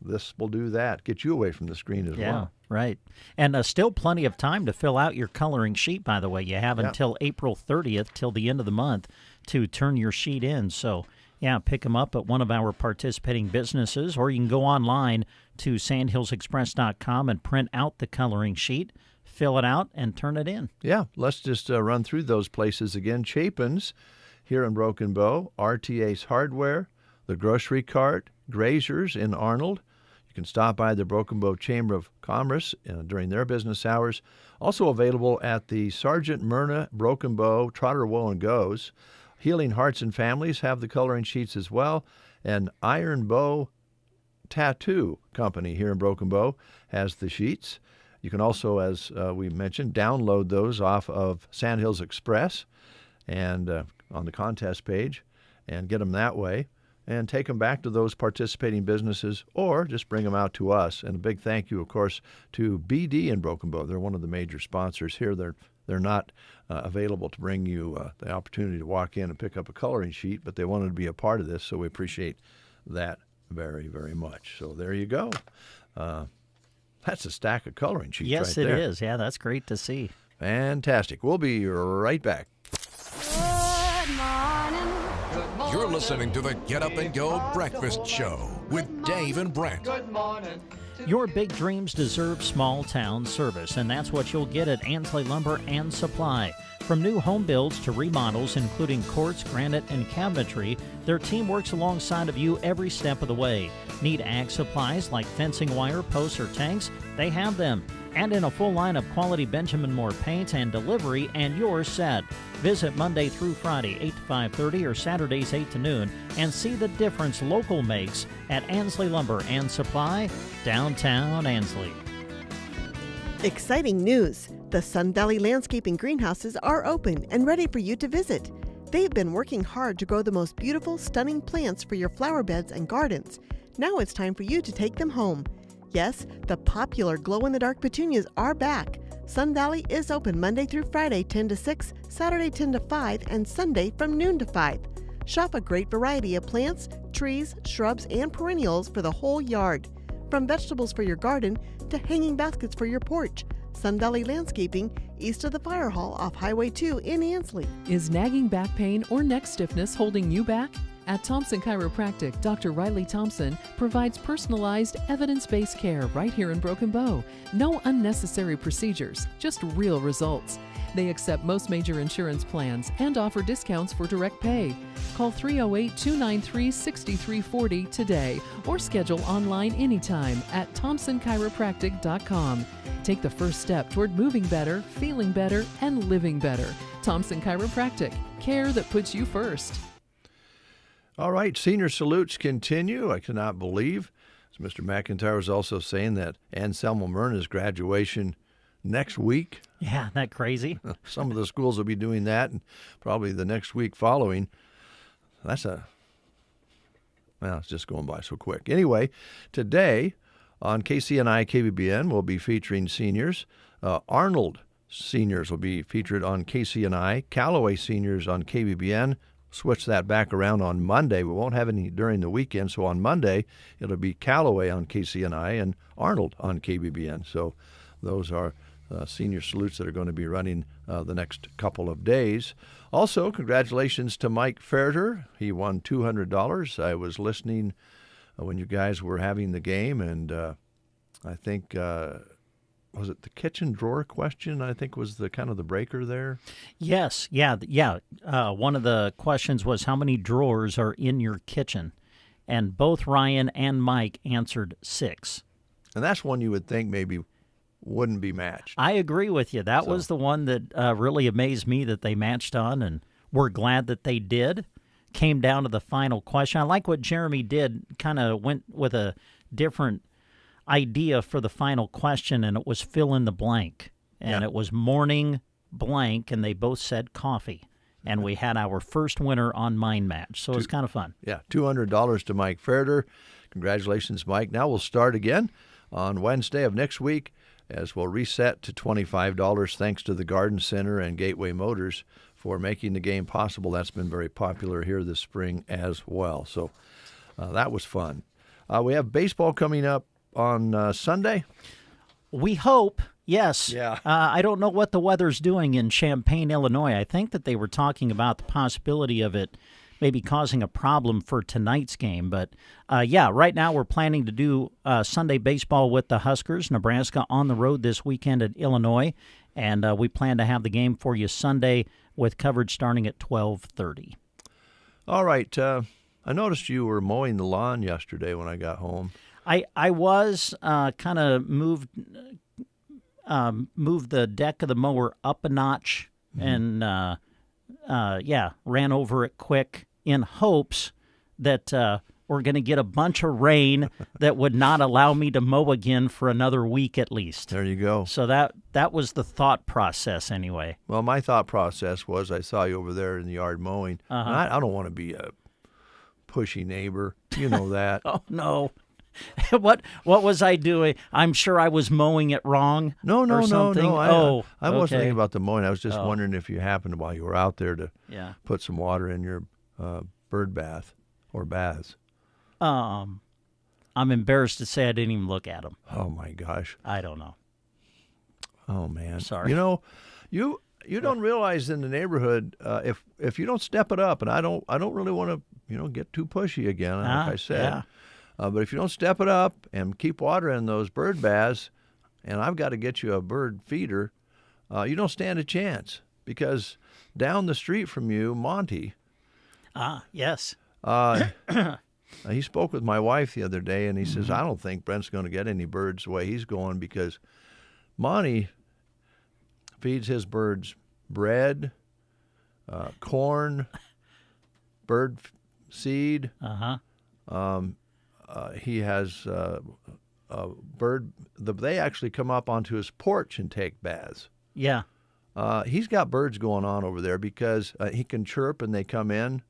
This will do that. Get you away from the screen as well. Right. And still plenty of time to fill out your coloring sheet, by the way. You have until April 30th, till the end of the month, to turn your sheet in. So, yeah, pick them up at one of our participating businesses, or you can go online to sandhillsexpress.com and print out the coloring sheet, fill it out, and turn it in. Yeah, let's just run through those places again. Chapin's here in Broken Bow, RTA's Hardware, the Grocery Cart, Grazer's in Arnold. You can stop by the Broken Bow Chamber of Commerce during their business hours. Also available at the Sergeant Myrna Broken Bow Trotter Wool and Goes. Healing Hearts and Families have the coloring sheets as well. And Iron Bow Tattoo Company here in Broken Bow has the sheets. You can also, as we mentioned, download those off of Sandhills Express and on the contest page and get them that way and take them back to those participating businesses or just bring them out to us. And a big thank you, of course, to BD in Broken Bow. They're one of the major sponsors here. They're not available to bring you the opportunity to walk in and pick up a coloring sheet, but they wanted to be a part of this, so we appreciate that very, very much. So there you go. That's a stack of coloring sheets yes, right there. Yes, it is. Yeah, that's great to see. Fantastic. We'll be right back. You're listening to the Get Up and Go Breakfast Show with Dave and Brent. Good morning. Your big dreams deserve small town service, and that's what you'll get at Ansley Lumber and Supply. From new home builds to remodels, including quartz, granite, and cabinetry, their team works alongside of you every step of the way. Need ag supplies like fencing wire, posts, or tanks? They have them. And in a full line of quality Benjamin Moore paint and delivery, and you're set. Visit Monday through Friday, 8 to 5:30 or Saturdays, 8 to noon, and see the difference local makes at Ansley Lumber and Supply, downtown Ansley. Exciting news! The Sun Valley Landscaping Greenhouses are open and ready for you to visit. They've been working hard to grow the most beautiful, stunning plants for your flower beds and gardens. Now it's time for you to take them home. Yes, the popular glow-in-the-dark petunias are back. Sun Valley is open Monday through Friday 10 to 6, Saturday 10 to 5, and Sunday from noon to 5. Shop a great variety of plants, trees, shrubs, and perennials for the whole yard. From vegetables for your garden to hanging baskets for your porch. Sun Valley Landscaping, east of the Fire Hall off Highway 2 in Ansley. Is nagging back pain or neck stiffness holding you back? At Thompson Chiropractic, Dr. Riley Thompson provides personalized, evidence-based care right here in Broken Bow. No unnecessary procedures, just real results. They accept most major insurance plans and offer discounts for direct pay. Call 308-293-6340 today or schedule online anytime at thompsonchiropractic.com. Take the first step toward moving better, feeling better, and living better. Thompson Chiropractic, care that puts you first. All right, senior salutes continue. I cannot believe, as Mr. McIntyre was also saying, that Anselmo Myrna's graduation next week. Yeah, isn't that crazy? Some of the schools will be doing that, and probably the next week following. Well, it's just going by so quick. Anyway, today on KCNI KBBN, we'll be featuring seniors. Arnold seniors will be featured on KCNI. Callaway seniors on KBBN. Switch that back around on Monday. We won't have any during the weekend, so on Monday it'll be Callaway on KCNI and Arnold on KBBN. So those are senior salutes that are going to be running the next couple of days. Also, congratulations to Mike Ferder. He won $200. I was listening when you guys were having the game, and I think was it the kitchen drawer question? I think was the kind of the breaker there. Yes, yeah. One of the questions was how many drawers are in your kitchen, and both Ryan and Mike answered 6. And that's one you would think maybe wouldn't be matched. I agree with you. That was the one that really amazed me that they matched on, and we're glad that they did. Came down to the final question. I like what Jeremy did, kind of went with a different idea for the final question, and it was fill in the blank. And it was morning blank, and they both said coffee. And we had our first winner on Mind Match, so it was kind of fun. Yeah, $200 to Mike Ferder. Congratulations, Mike. Now we'll start again on Wednesday of next week, as we'll reset to $25 thanks to the Garden Center and Gateway Motors for making the game possible. That's been very popular here this spring as well. So that was fun. We have baseball coming up on Sunday. We hope, yes. Yeah. I don't know what the weather's doing in Champaign, Illinois. I think that they were talking about the possibility of it maybe causing a problem for tonight's game. But, right now we're planning to do Sunday baseball with the Huskers. Nebraska on the road this weekend at Illinois. And we plan to have the game for you Sunday with coverage starting at 12:30. All right. I noticed you were mowing the lawn yesterday when I got home. I was kind of moved the deck of the mower up a notch and, ran over it quick in hopes that we're going to get a bunch of rain that would not allow me to mow again for another week at least. There you go. So that was the thought process anyway. Well, my thought process was I saw you over there in the yard mowing. Uh-huh. And I don't want to be a pushy neighbor. You know that. Oh, no. What was I doing? I'm sure I was mowing it wrong. No. I wasn't okay. thinking about the mowing. I was just wondering if you happened while you were out there to put some water in your bird bath or baths. I'm embarrassed to say I didn't even look at them. Oh my gosh. I don't know. Oh man. Sorry. You know, you don't realize in the neighborhood if you don't step it up, and I don't really want to get too pushy again, like I said. Yeah. But if you don't step it up and keep watering those bird baths, and I've got to get you a bird feeder, you don't stand a chance, because down the street from you, Monty. Yes. He spoke with my wife the other day, and he says, I don't think Brent's going to get any birds the way he's going, because Monty feeds his birds bread, corn, bird seed. He has a bird. They actually come up onto his porch and take baths. Yeah. He's got birds going on over there because he can chirp and they come in.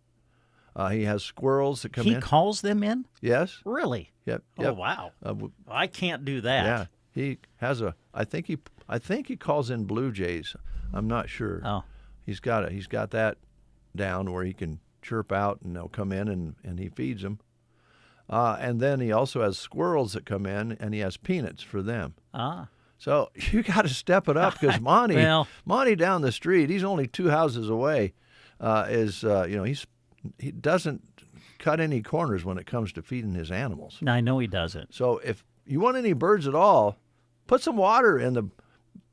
He has squirrels that come in. He calls them in? Yes. Really? Yep. Oh, wow. I can't do that. Yeah. He has I think he calls in blue jays. I'm not sure. Oh. He's got that down where he can chirp out and they'll come in and he feeds them. And then he also has squirrels that come in, and he has peanuts for them. So you got to step it up, because Monty down the street, he's only 2 houses away. He doesn't cut any corners when it comes to feeding his animals. I know he doesn't. So if you want any birds at all, put some water in the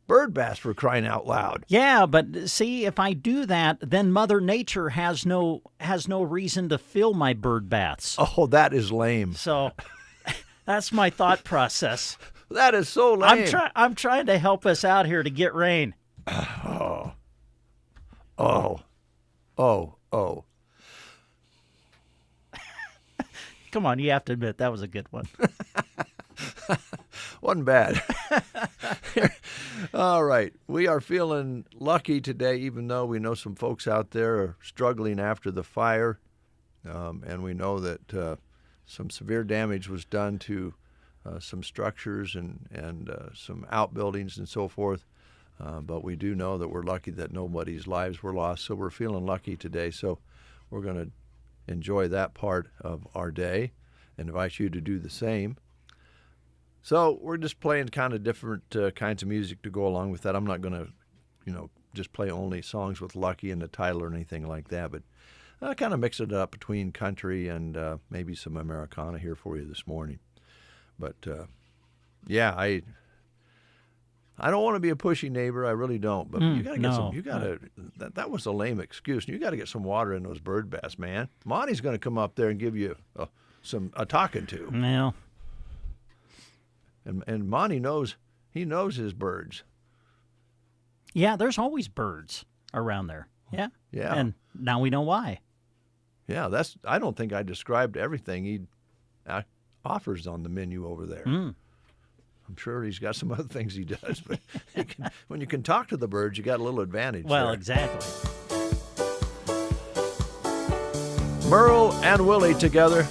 bird bath, for crying out loud. Yeah, but see, if I do that, then Mother Nature has no reason to fill my bird baths. Oh, that is lame. So that's my thought process. That is so lame. I'm trying to help us out here to get rain. Oh. Come on, you have to admit that was a good one. Wasn't bad. All right. We are feeling lucky today, even though we know some folks out there are struggling after the fire. And we know that some severe damage was done to some structures and some outbuildings and so forth. But we do know that we're lucky that nobody's lives were lost. So we're feeling lucky today. So we're going to enjoy that part of our day and invite you to do the same. So we're just playing kind of different kinds of music to go along with that. I'm not going to, just play only songs with Lucky in the title or anything like that, but I kind of mix it up between country and maybe some Americana here for you this morning. But yeah, I don't want to be a pushy neighbor. I really don't. But you got to get some. You got to. That was a lame excuse. You got to get some water in those bird baths, man. Monty's going to come up there and give you a talking to. Well. And Monty knows his birds. Yeah, there's always birds around there. Yeah. Yeah. And now we know why. Yeah, I don't think I described everything he offers on the menu over there. I'm sure he's got some other things he does, but when you can talk to the birds, you got a little advantage. Well, there. Exactly. Merle and Willie together.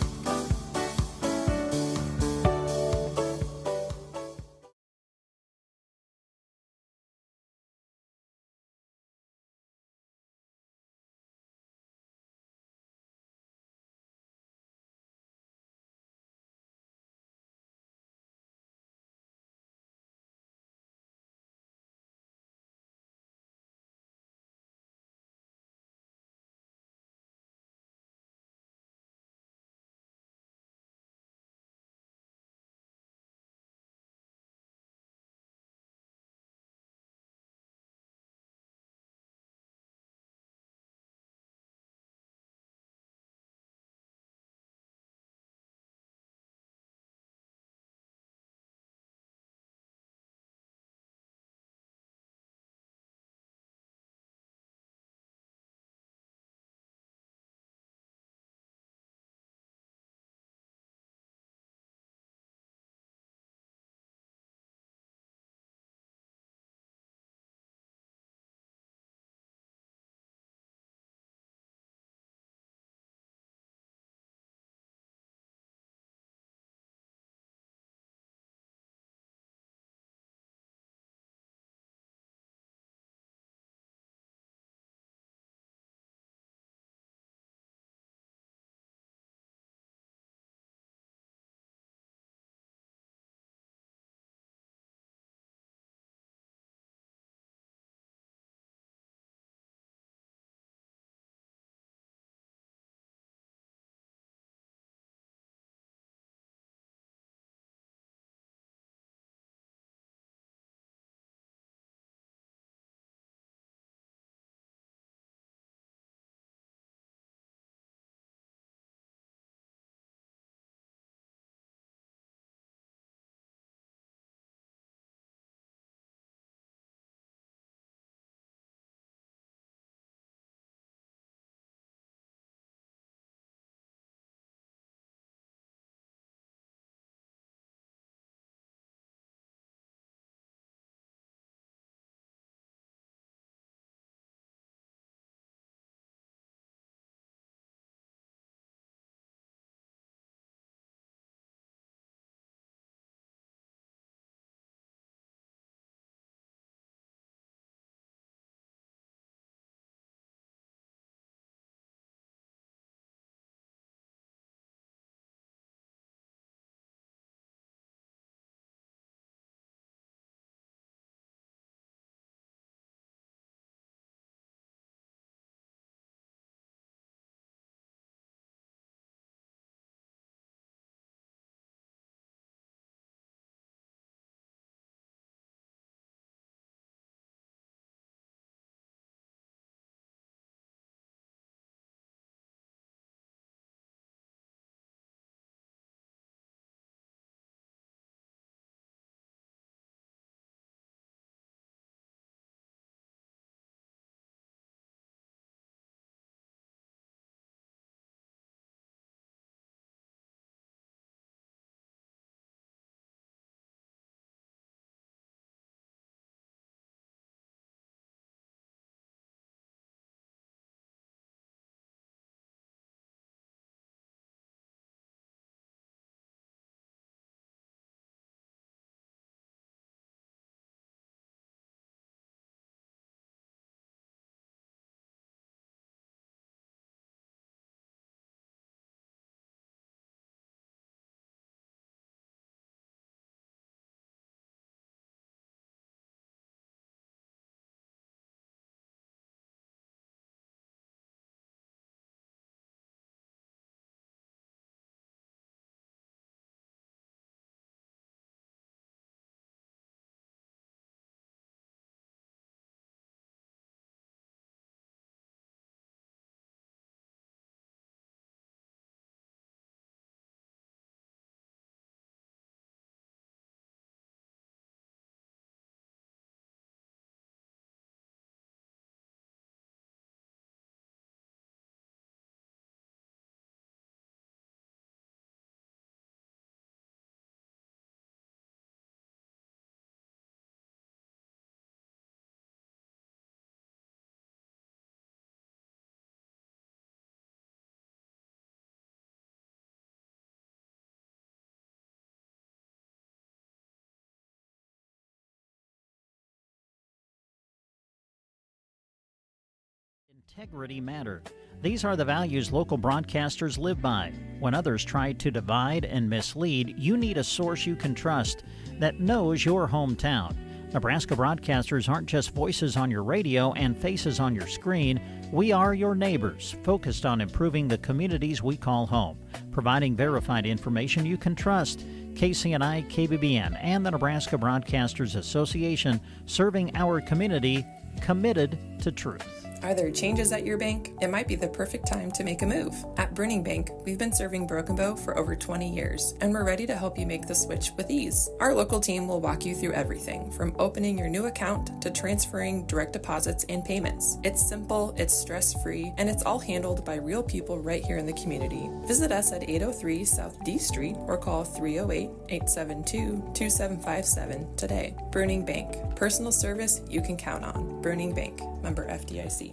Integrity matter. These are the values local broadcasters live by. When others try to divide and mislead, you need a source you can trust that knows your hometown. Nebraska broadcasters aren't just voices on your radio and faces on your screen. We are your neighbors, focused on improving the communities we call home, providing verified information you can trust. KCNI, KBBN, and the Nebraska Broadcasters Association, serving our community, committed to truth. Are there changes at your bank? It might be the perfect time to make a move. At Burning Bank, we've been serving Broken Bow for over 20 years, and we're ready to help you make the switch with ease. Our local team will walk you through everything, from opening your new account to transferring direct deposits and payments. It's simple, it's stress-free, and it's all handled by real people right here in the community. Visit us at 803 South D Street or call 308-872-2757 today. Burning Bank, personal service you can count on. Burning Bank, member FDIC.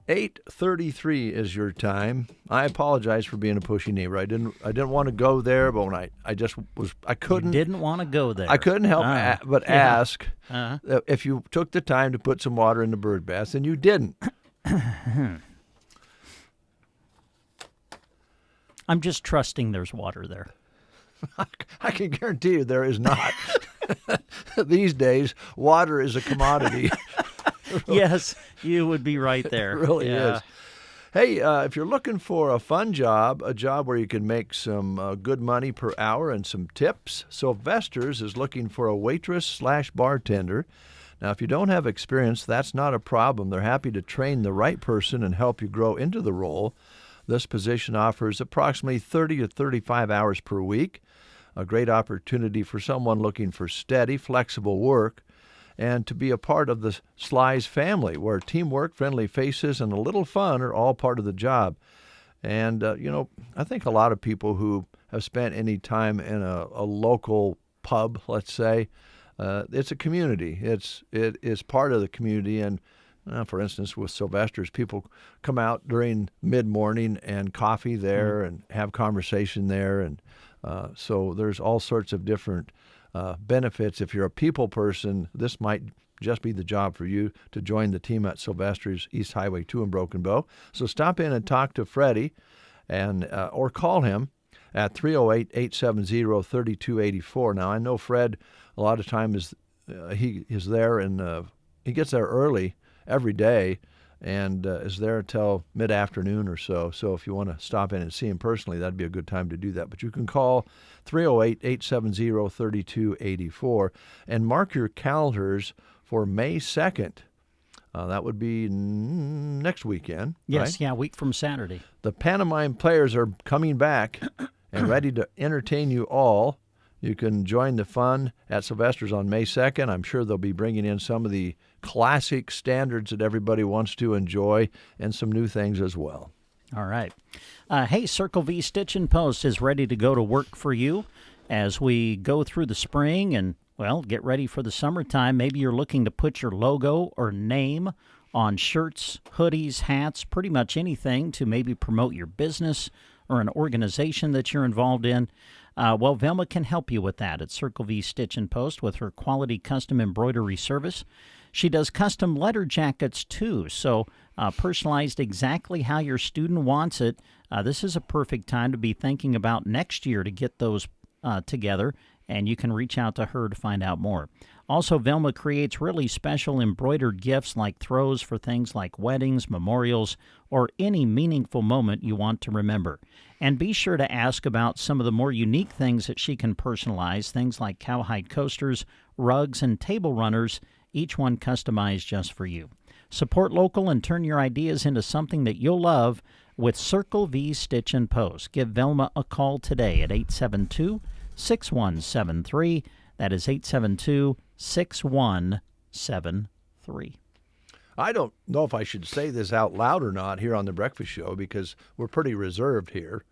8:33 is your time. I apologize for being a pushy neighbor. I didn't want to go there, but when I couldn't. You didn't want to go there. I couldn't help but ask if you took the time to put some water in the bird bath, and you didn't. I'm just trusting there's water there. I can guarantee you there is not. These days, water is a commodity. Yes, you would be right there. It really is. Hey, if you're looking for a fun job, a job where you can make some good money per hour and some tips, Sylvester's is looking for a waitress/bartender. Now, if you don't have experience, that's not a problem. They're happy to train the right person and help you grow into the role. This position offers approximately 30 to 35 hours per week, a great opportunity for someone looking for steady, flexible work, and to be a part of the Sly's family, where teamwork, friendly faces, and a little fun are all part of the job. And, I think a lot of people who have spent any time in a local pub, let's say, it's a community. It is part of the community. And, for instance, with Sylvester's, people come out during mid-morning and coffee there and have conversation there. And so there's all sorts of different benefits. If you're a people person, this might just be the job for you to join the team at Sylvester's East Highway 2 in Broken Bow. So stop in and talk to Freddie or call him at 308-870-3284. Now, I know Fred a lot of times he is there and he gets there early every day and is there until mid-afternoon or so. So if you want to stop in and see him personally, that'd be a good time to do that. But you can call 308-870-3284 and mark your calendars for May 2nd. That would be next weekend. Yes, right? Yeah, a week from Saturday. The pantomime players are coming back and ready to entertain you all. You can join the fun at Sylvester's on May 2nd. I'm sure they'll be bringing in some of the classic standards that everybody wants to enjoy and some new things as well. All right. Hey, Circle V Stitch and Post is ready to go to work for you as we go through the spring and, get ready for the summertime. Maybe you're looking to put your logo or name on shirts, hoodies, hats, pretty much anything to maybe promote your business or an organization that you're involved in. Velma can help you with that at Circle V Stitch and Post with her quality custom embroidery service. She does custom letter jackets, too, so personalized exactly how your student wants it. This is a perfect time to be thinking about next year to get those together, and you can reach out to her to find out more. Also, Velma creates really special embroidered gifts like throws for things like weddings, memorials, or any meaningful moment you want to remember. And be sure to ask about some of the more unique things that she can personalize, things like cowhide coasters, rugs, and table runners, each one customized just for you. Support local and turn your ideas into something that you'll love with Circle V Stitch and Post. Give Velma a call today at 872-6173. That is 872-6173. I don't know if I should say this out loud or not here on the Breakfast Show because we're pretty reserved here.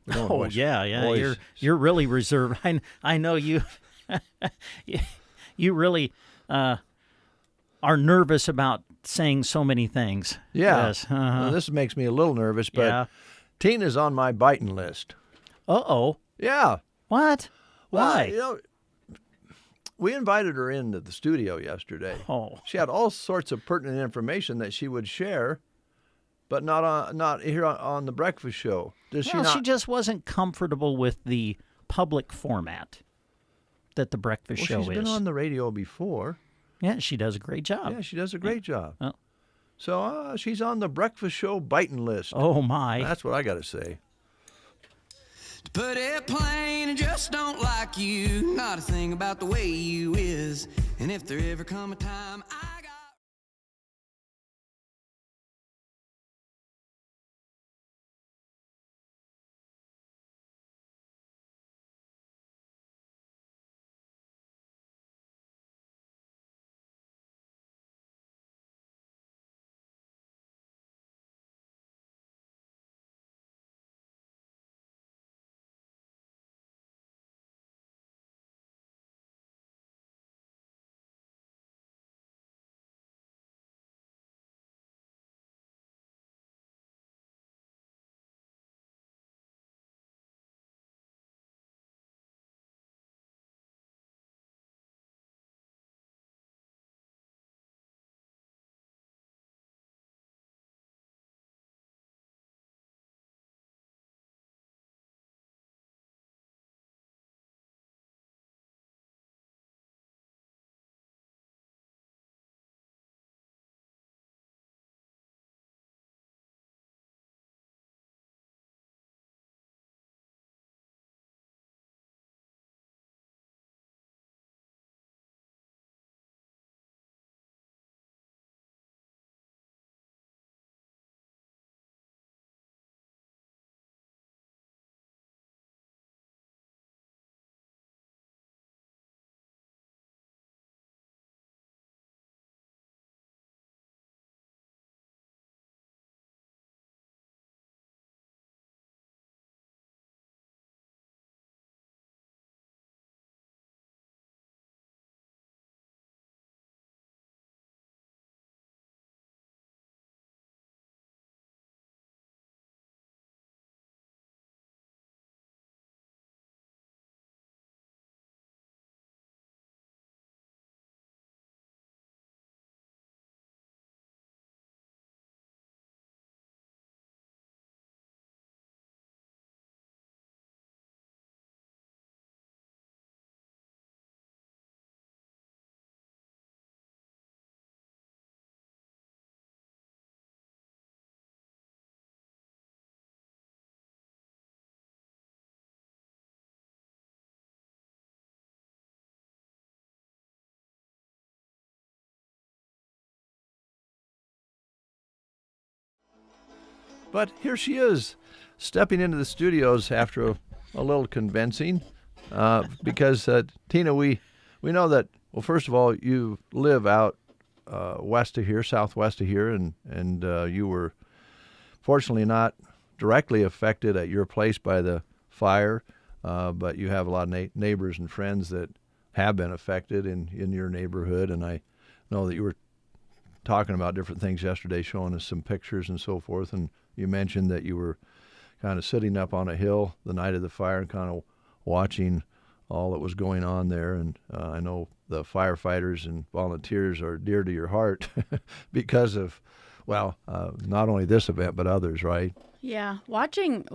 We don't always. You're really reserved. I know you. You really are nervous about saying so many things. Yeah. Yes. Well, this makes me a little nervous, but Tina's on my biting list. Uh-oh. Yeah. What? Why? Well, we invited her into the studio yesterday. Oh. She had all sorts of pertinent information that she would share but not here on the breakfast show. Does she Well, not? she just wasn't comfortable with the public format that the breakfast show She's is. been on the radio before. Yeah, she does a great job. Yeah, she does a great job. Oh. So she's on the breakfast show biting list. Oh, my. That's what I got to say. To put it plain, I just don't like you. Not a thing about the way you is. And if there ever come a time I got... But here she is, stepping into the studios after a little convincing, because Tina, we know that. Well, first of all, you live out west of here, southwest of here, and you were fortunately not directly affected at your place by the fire, but you have a lot of neighbors and friends that have been affected in your neighborhood, and I know that you were talking about different things yesterday, showing us some pictures and so forth, and you mentioned that you were kind of sitting up on a hill the night of the fire and kind of watching all that was going on there. And I know the firefighters and volunteers are dear to your heart because of, well, not only this event, but others, right? Yeah, watching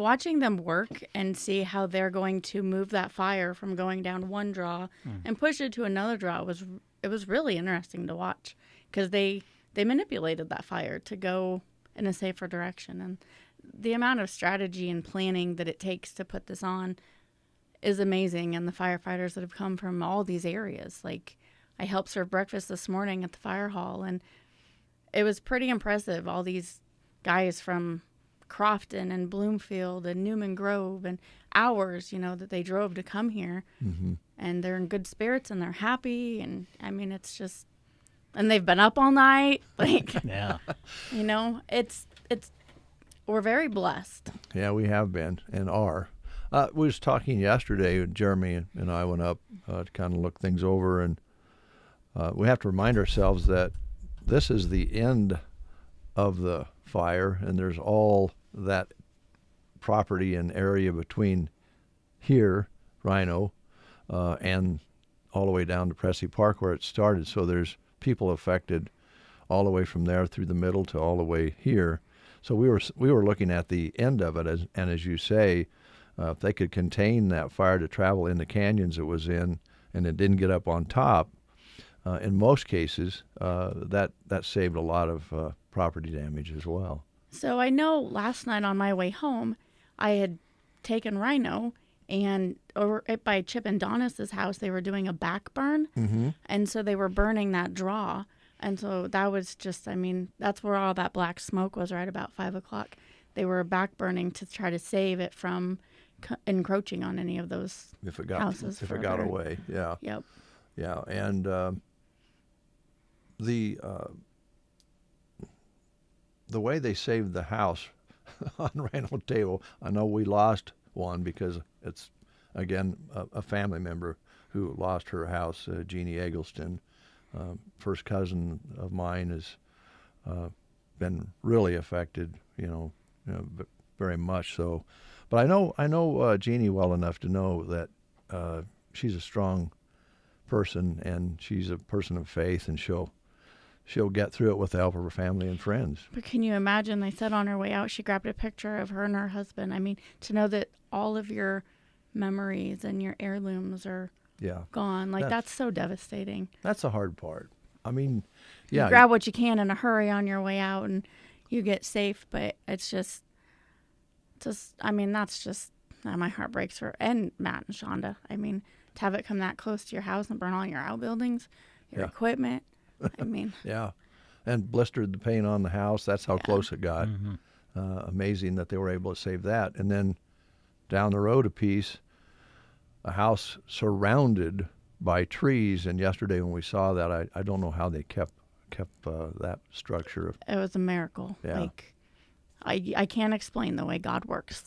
them work and see how they're going to move that fire from going down one draw and push it to another draw was really interesting to watch, because they manipulated that fire to go in a safer direction. And the amount of strategy and planning that it takes to put this on is amazing. And the firefighters that have come from all these areas, like I helped serve breakfast this morning at the fire hall, and it was pretty impressive. All these guys from Crofton and Bloomfield and Newman Grove, and hours, that they drove to come here. Mm-hmm. And they're in good spirits and they're happy. And I mean, it's just, and they've been up all night. Like, yeah, we're very blessed. Yeah, we have been and are. We was talking yesterday, Jeremy and I went up to kind of look things over, and we have to remind ourselves that this is the end of the fire, and there's all that property and area between here, Rhino, and all the way down to Pressey Park where it started. So there's people affected all the way from there through the middle to all the way here. So we were looking at the end of it, and as you say, if they could contain that fire to travel in the canyons it was in, and it didn't get up on top, in most cases, that saved a lot of property damage as well. So I know last night on my way home, I had taken Rhino, and over by Chip and Donnis's house, they were doing a back burn, and so they were burning that draw. And so that was just, I mean, that's where all that black smoke was, right about 5 o'clock. They were back burning to try to save it from encroaching on any of those houses. If it got away, yeah. Yep. Yeah, and the way they saved the house on Rhino Table, I know we lost one because it's, again, a family member who lost her house, Jeannie Eggleston. First cousin of mine has been really affected, very much so. But I know Jeannie well enough to know that she's a strong person, and she's a person of faith, and she'll get through it with the help of her family and friends. But can you imagine, they said on her way out, she grabbed a picture of her and her husband. I mean, to know that all of your memories and your heirlooms are gone, like that's so devastating. That's the hard part. I mean, you grab what you can in a hurry on your way out and you get safe, but it's just I mean, that's just, my heart breaks for, and Matt and Shonda. I mean, to have it come that close to your house and burn all your outbuildings, your equipment, I mean. Yeah, and blistered the paint on the house. That's how close it got. Amazing that they were able to save that. And then down the road a piece, a house surrounded by trees. And yesterday when we saw that, I don't know how they kept that structure. It was a miracle. Yeah. Like, I can't explain the way God works.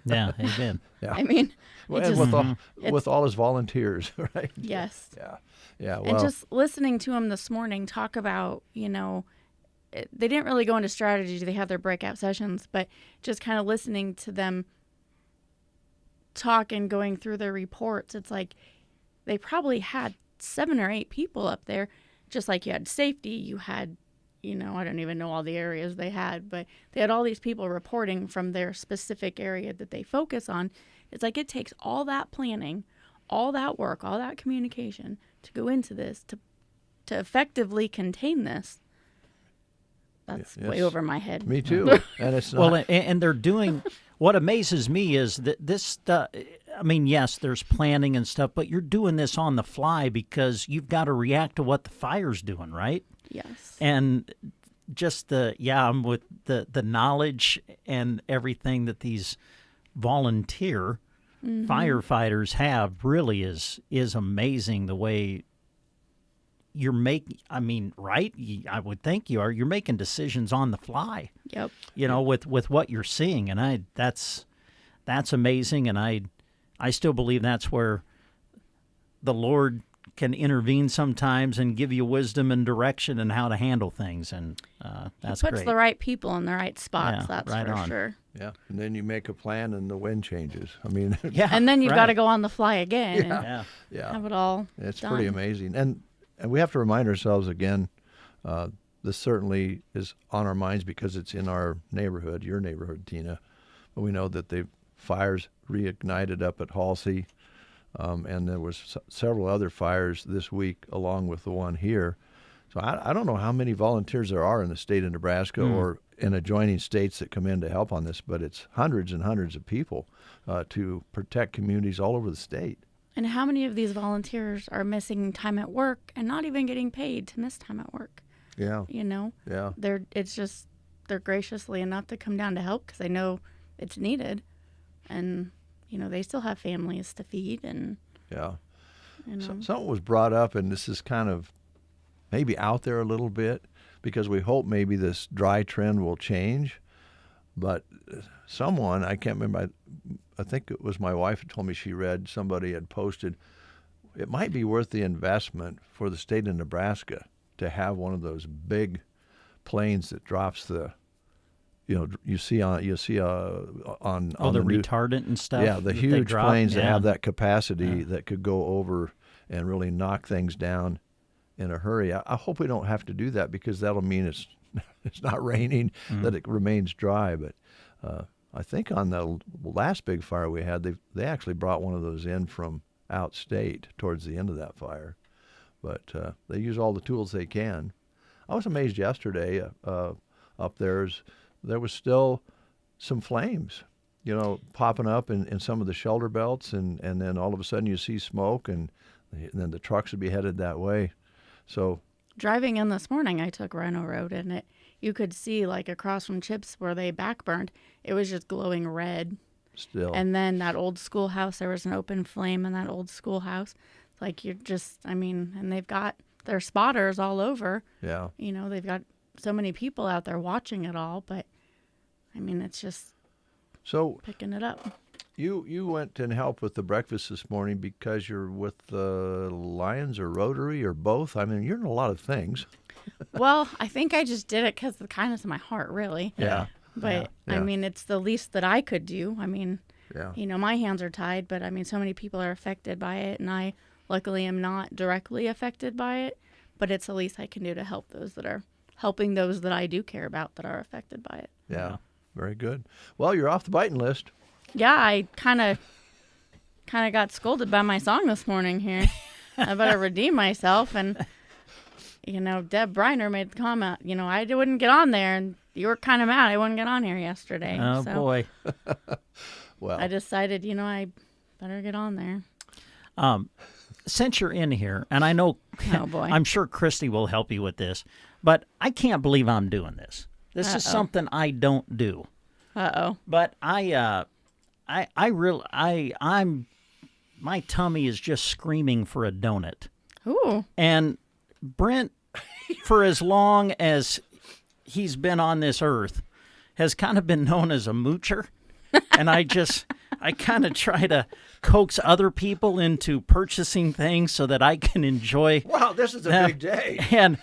Yeah, amen. Yeah. I mean, with all his volunteers, right? Yes. Yeah. Well, And just listening to him this morning talk about, they didn't really go into strategy. They have their breakout sessions, but just kind of listening to them talk and going through their reports, it's like they probably had 7 or 8 people up there, just like you had safety, you had, I don't even know all the areas they had, but they had all these people reporting from their specific area that they focus on. It's like it takes all that planning, all that work, all that communication to go into this, to effectively contain this. That's way over my head. Me too. And it's not. Well, and they're doing, what amazes me is that this stuff, I mean, yes, there's planning and stuff, but you're doing this on the fly because you've got to react to what the fire's doing, right? Yes. And just with the knowledge and everything that these volunteer firefighters have really is amazing the way you're making, right? I would think you're making decisions on the fly. Yep. With what you're seeing. And that's amazing. And I still believe that's where the Lord can intervene sometimes and give you wisdom and direction and how to handle things. And that's great. He puts the right people in the right spots, that's right for on. sure. Yeah, and then you make a plan and the wind changes. I mean, and then you've got to go on the fly again and have it all It's done. pretty amazing. And we have to remind ourselves again, this certainly is on our minds because it's in our neighborhood, your neighborhood, Tina. But we know that the fires reignited up at Halsey, and there was several other fires this week along with the one here. So I don't know how many volunteers there are in the state of Nebraska or in adjoining states that come in to help on this, but it's hundreds and hundreds of people to protect communities all over the state. And how many of these volunteers are missing time at work and not even getting paid to miss time at work? Yeah. Yeah. They're graciously enough to come down to help because they know it's needed. And, they still have families to feed and. Yeah. Something was brought up, and this is kind of maybe out there a little bit because we hope maybe this dry trend will change. But someone, I can't remember, I think it was my wife who told me she read, somebody had posted, it might be worth the investment for the state of Nebraska to have one of those big planes that drops the, you see on the the retardant and stuff. Yeah, the huge planes that have that capacity that could go over and really knock things down. in a hurry. I hope we don't have to do that because that'll mean it's not raining, that it remains dry. But I think on the last big fire we had, they actually brought one of those in from outstate towards the end of that fire. But they use all the tools they can. I was amazed yesterday up there was still some flames, popping up in some of the shelter belts, and then all of a sudden you see smoke, and then the trucks would be headed that way. So driving in this morning, I took Rhino Road, and you could see like across from Chips where they backburned, it was just glowing red. Still. And then that old schoolhouse, there was an open flame in that old schoolhouse. Like and they've got their spotters all over. Yeah. They've got so many people out there watching it all, but it's just picking it up. You went and helped with the breakfast this morning because you're with the Lions or Rotary or both. You're in a lot of things. Well, I think I just did it because of the kindness of my heart, really. Yeah. But, Yeah. It's the least that I could do. Yeah. My hands are tied, but, so many people are affected by it, and I luckily am not directly affected by it, but it's the least I can do to help those that are helping those that I do care about that are affected by it. Yeah. Very good. Well, you're off the biting list. Yeah, I kind of got scolded by my song this morning here. I better redeem myself. And, Deb Briner made the comment, I wouldn't get on there. And you were kind of mad I wouldn't get on here yesterday. Oh, so boy. Well, I decided, I better get on there. Since you're in here, and I know, Oh, boy. I'm sure Christy will help you with this, but I can't believe I'm doing this. This is something I don't do. Uh-oh. But my tummy is just screaming for a donut. Ooh. And Brent, for as long as he's been on this earth, has kind of been known as a moocher. And I kind of try to coax other people into purchasing things so that I can enjoy. Wow, this is a big day. And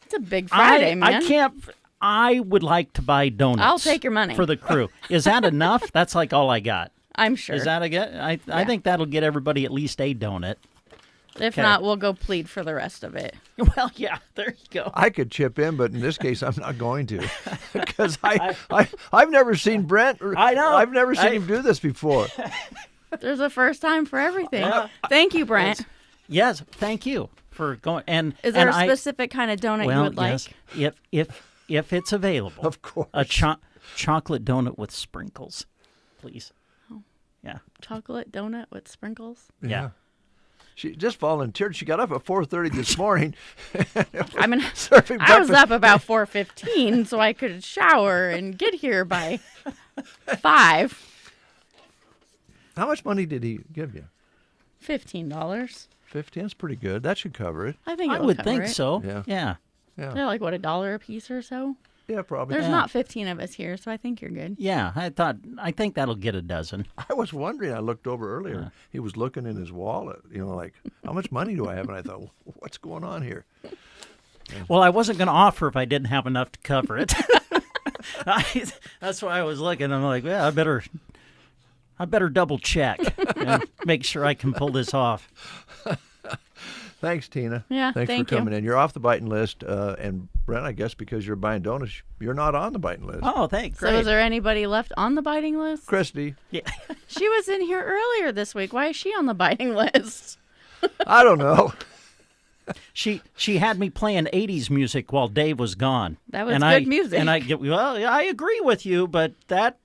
it's a big Friday, man. I would like to buy donuts. I'll take your money. For the crew. Is that enough? That's like all I got. I'm sure. Is that a get? I think that'll get everybody at least a donut. If not, we'll go plead for the rest of it. Well, yeah, there you go. I could chip in, but in this case, I'm not going to, because I've never seen Brent. I know. I've never seen him do this before. There's a first time for everything. Thank you, Brent. Yes, thank you for going. And is there and a specific kind of donut you would like? Yes, if it's available, of course. A chocolate donut with sprinkles, please. Oh. Yeah. Chocolate donut with sprinkles. Yeah. She just volunteered. She got up at 4:30 this morning. I was up about 4:15 so I could shower and get here by 5. How much money did he give you? $15. 15? That's pretty good. That should cover it. I think I would think so. Yeah. They're like, what, $1 a piece or so? Yeah, probably. There's not 15 of us here, so I think you're good. Yeah, I think that'll get a dozen. I was wondering. I looked over earlier. Yeah. He was looking in his wallet, like, how much money do I have? And I thought, what's going on here? Well, I wasn't going to offer if I didn't have enough to cover it. That's why I was looking. I'm like, well, I better double check and make sure I can pull this off. Thanks, Tina. Yeah, thanks thank for coming in. You're off the biting list, and Brent, I guess because you're buying donuts, you're not on the biting list. Oh, thanks. So is there anybody left on the biting list? Christy. Yeah. She was in here earlier this week. Why is she on the biting list? I don't know. She had me playing 80s music while Dave was gone. That was good music. And I agree with you, but that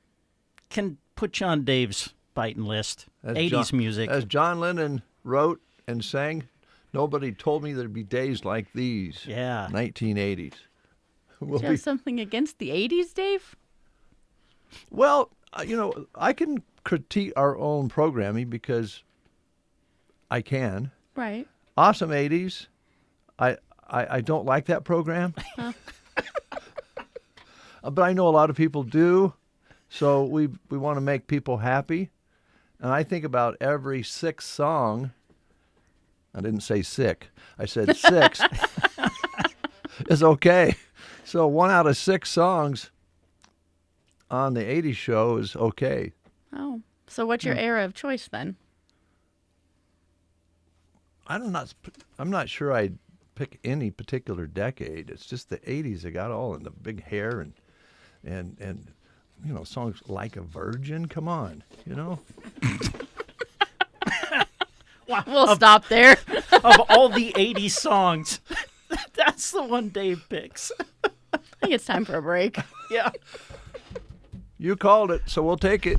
can put you on Dave's biting list. 80s music. As John Lennon wrote and sang, nobody told me there'd be days like these. Yeah. 1980s. Do you have something against the 80s, Dave? Well, I can critique our own programming because I can. Right. Awesome 80s. I don't like that program. But I know a lot of people do. So we want to make people happy. And I think about every 6th song. I didn't say sick. I said 6 is okay. So 1 out of 6 songs on the 80s show is okay. Oh. So what's your era of choice then? I'm not sure I'd pick any particular decade. It's just the 80s. They got all in the big hair and songs like a virgin. Come on, We'll stop there. Of all the 80s songs, that's the one Dave picks. I think it's time for a break. Yeah. You called it, so we'll take it.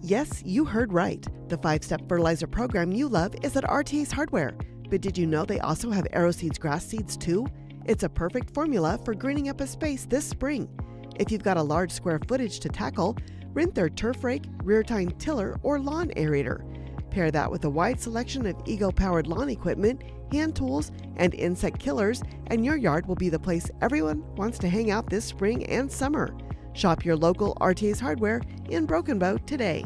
Yes, you heard right. The 5-step fertilizer program you love is at RTA's Hardware. But did you know they also have Aeroseeds grass seeds too? It's a perfect formula for greening up a space this spring. If you've got a large square footage to tackle, rent their turf rake, rear tine tiller, or lawn aerator. Pair that with a wide selection of Ego-powered lawn equipment, hand tools, and insect killers, and your yard will be the place everyone wants to hang out this spring and summer. Shop your local RTA's Hardware in Broken Bow today.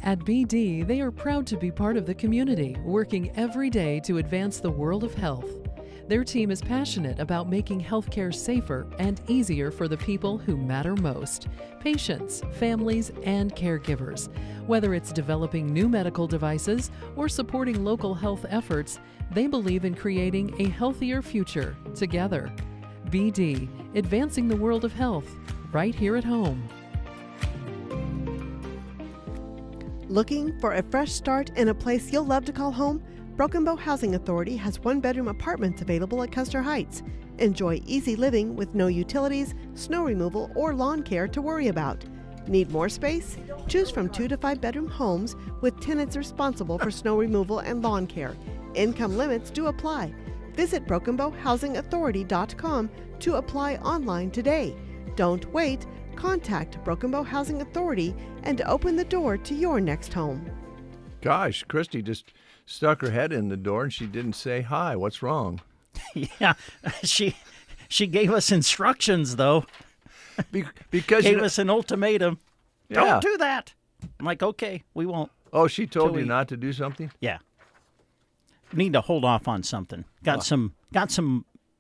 At BD, they are proud to be part of the community, working every day to advance the world of health. Their team is passionate about making healthcare safer and easier for the people who matter most: patients, families, and caregivers. Whether it's developing new medical devices or supporting local health efforts, they believe in creating a healthier future together. BD, advancing the world of health, right here at home. Looking for a fresh start in a place you'll love to call home? Broken Bow Housing Authority has 1-bedroom apartments available at Custer Heights. Enjoy easy living with no utilities, snow removal, or lawn care to worry about. Need more space? Choose from 2 to 5-bedroom homes with tenants responsible for snow removal and lawn care. Income limits do apply. Visit BrokenBowHousingAuthority.com to apply online today. Don't wait. Contact Broken Bow Housing Authority and open the door to your next home. Gosh, Christy just stuck her head in the door and she didn't say hi. What's wrong? Yeah, she gave us instructions, though. Because gave us an ultimatum. Yeah. Don't do that. I'm like, okay, we won't. Oh, she told Till you we- not to do something? Yeah. Need to hold off on something. Got some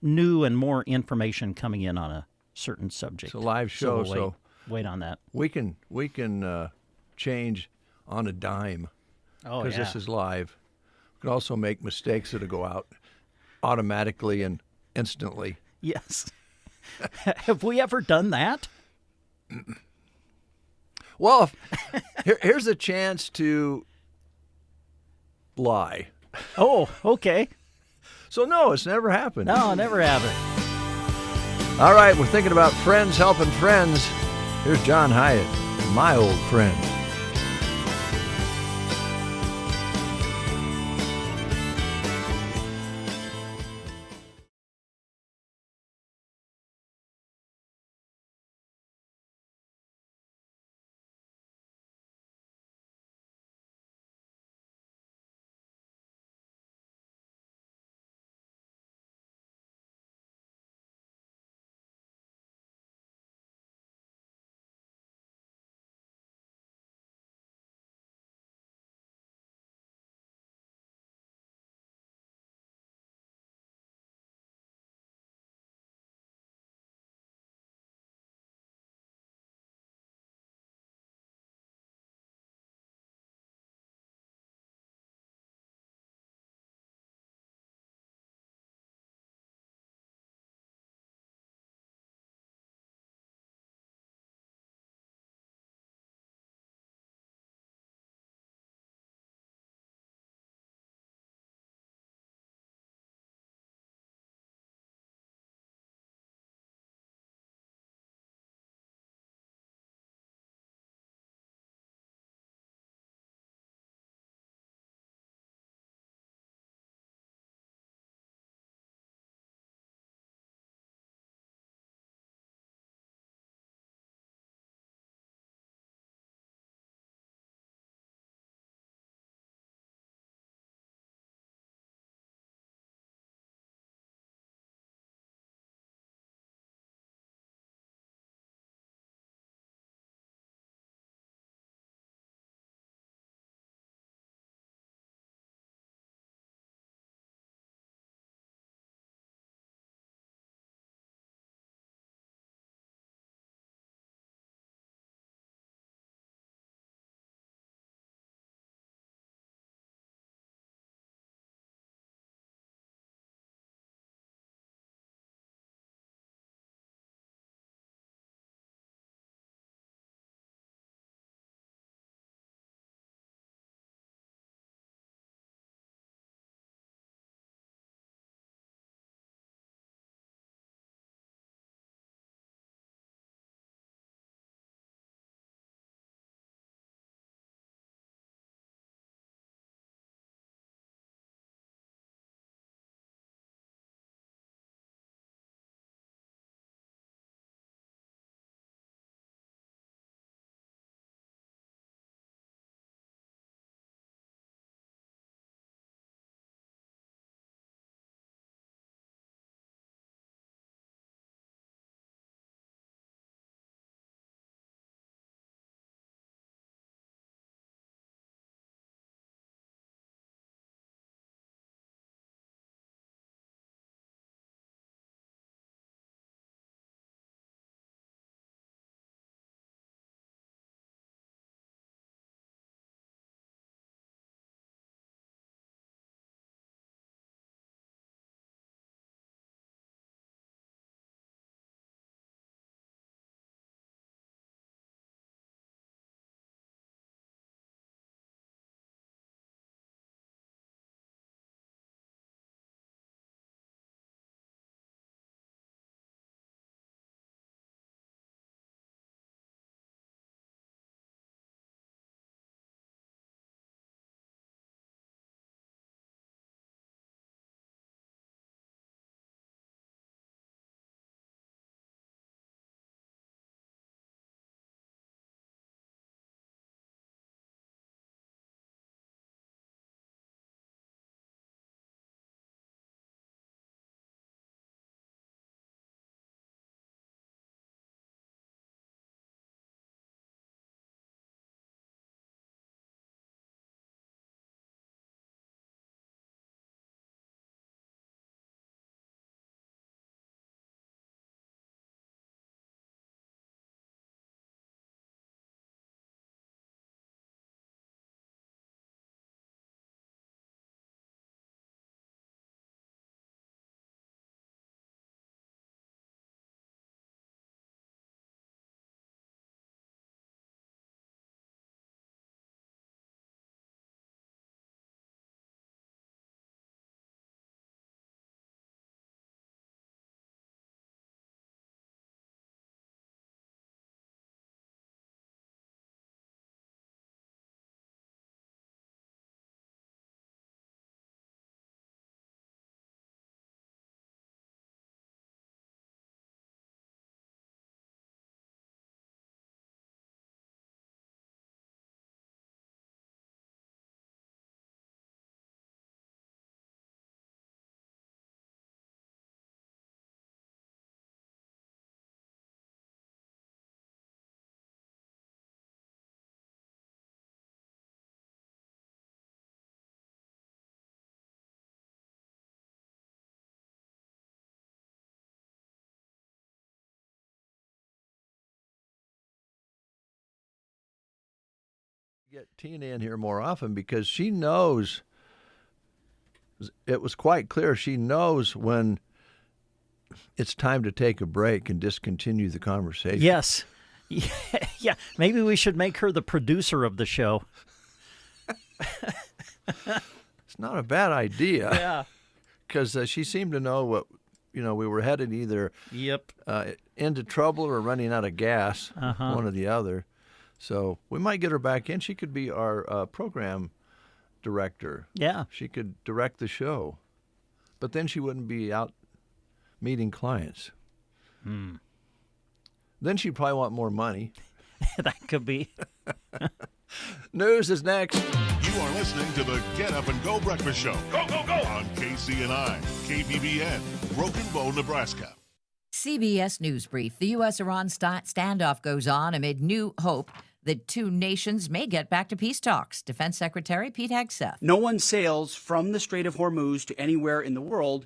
new and more information coming in on a certain subject. It's a live show, we'll wait on that. We can change on a dime. Oh, because yeah. this is live. We can also make mistakes that'll go out automatically and instantly. Yes. Have we ever done that? Well, here's a chance to lie. Oh, okay. So no, it's never happened. No, never happened. All right, we're thinking about friends helping friends. Here's John Hyatt, my old friend. Get Tina in here more often because she knows. It was quite clear she knows when it's time to take a break and discontinue the conversation. Yes. Yeah. Maybe we should make her the producer of the show. It's not a bad idea. Yeah. Because she seemed to know what, we were headed either into trouble or running out of gas, one or the other. So we might get her back in. She could be our program director. Yeah. She could direct the show. But then she wouldn't be out meeting clients. Then she'd probably want more money. That could be. News is next. You are listening to the Get Up and Go Breakfast Show. Go, go, go! On KCNI, KBBN, Broken Bow, Nebraska. CBS News Brief. The U.S.-Iran standoff goes on amid new hope that two nations may get back to peace talks. Defense Secretary Pete Hegseth. No one sails from the Strait of Hormuz to anywhere in the world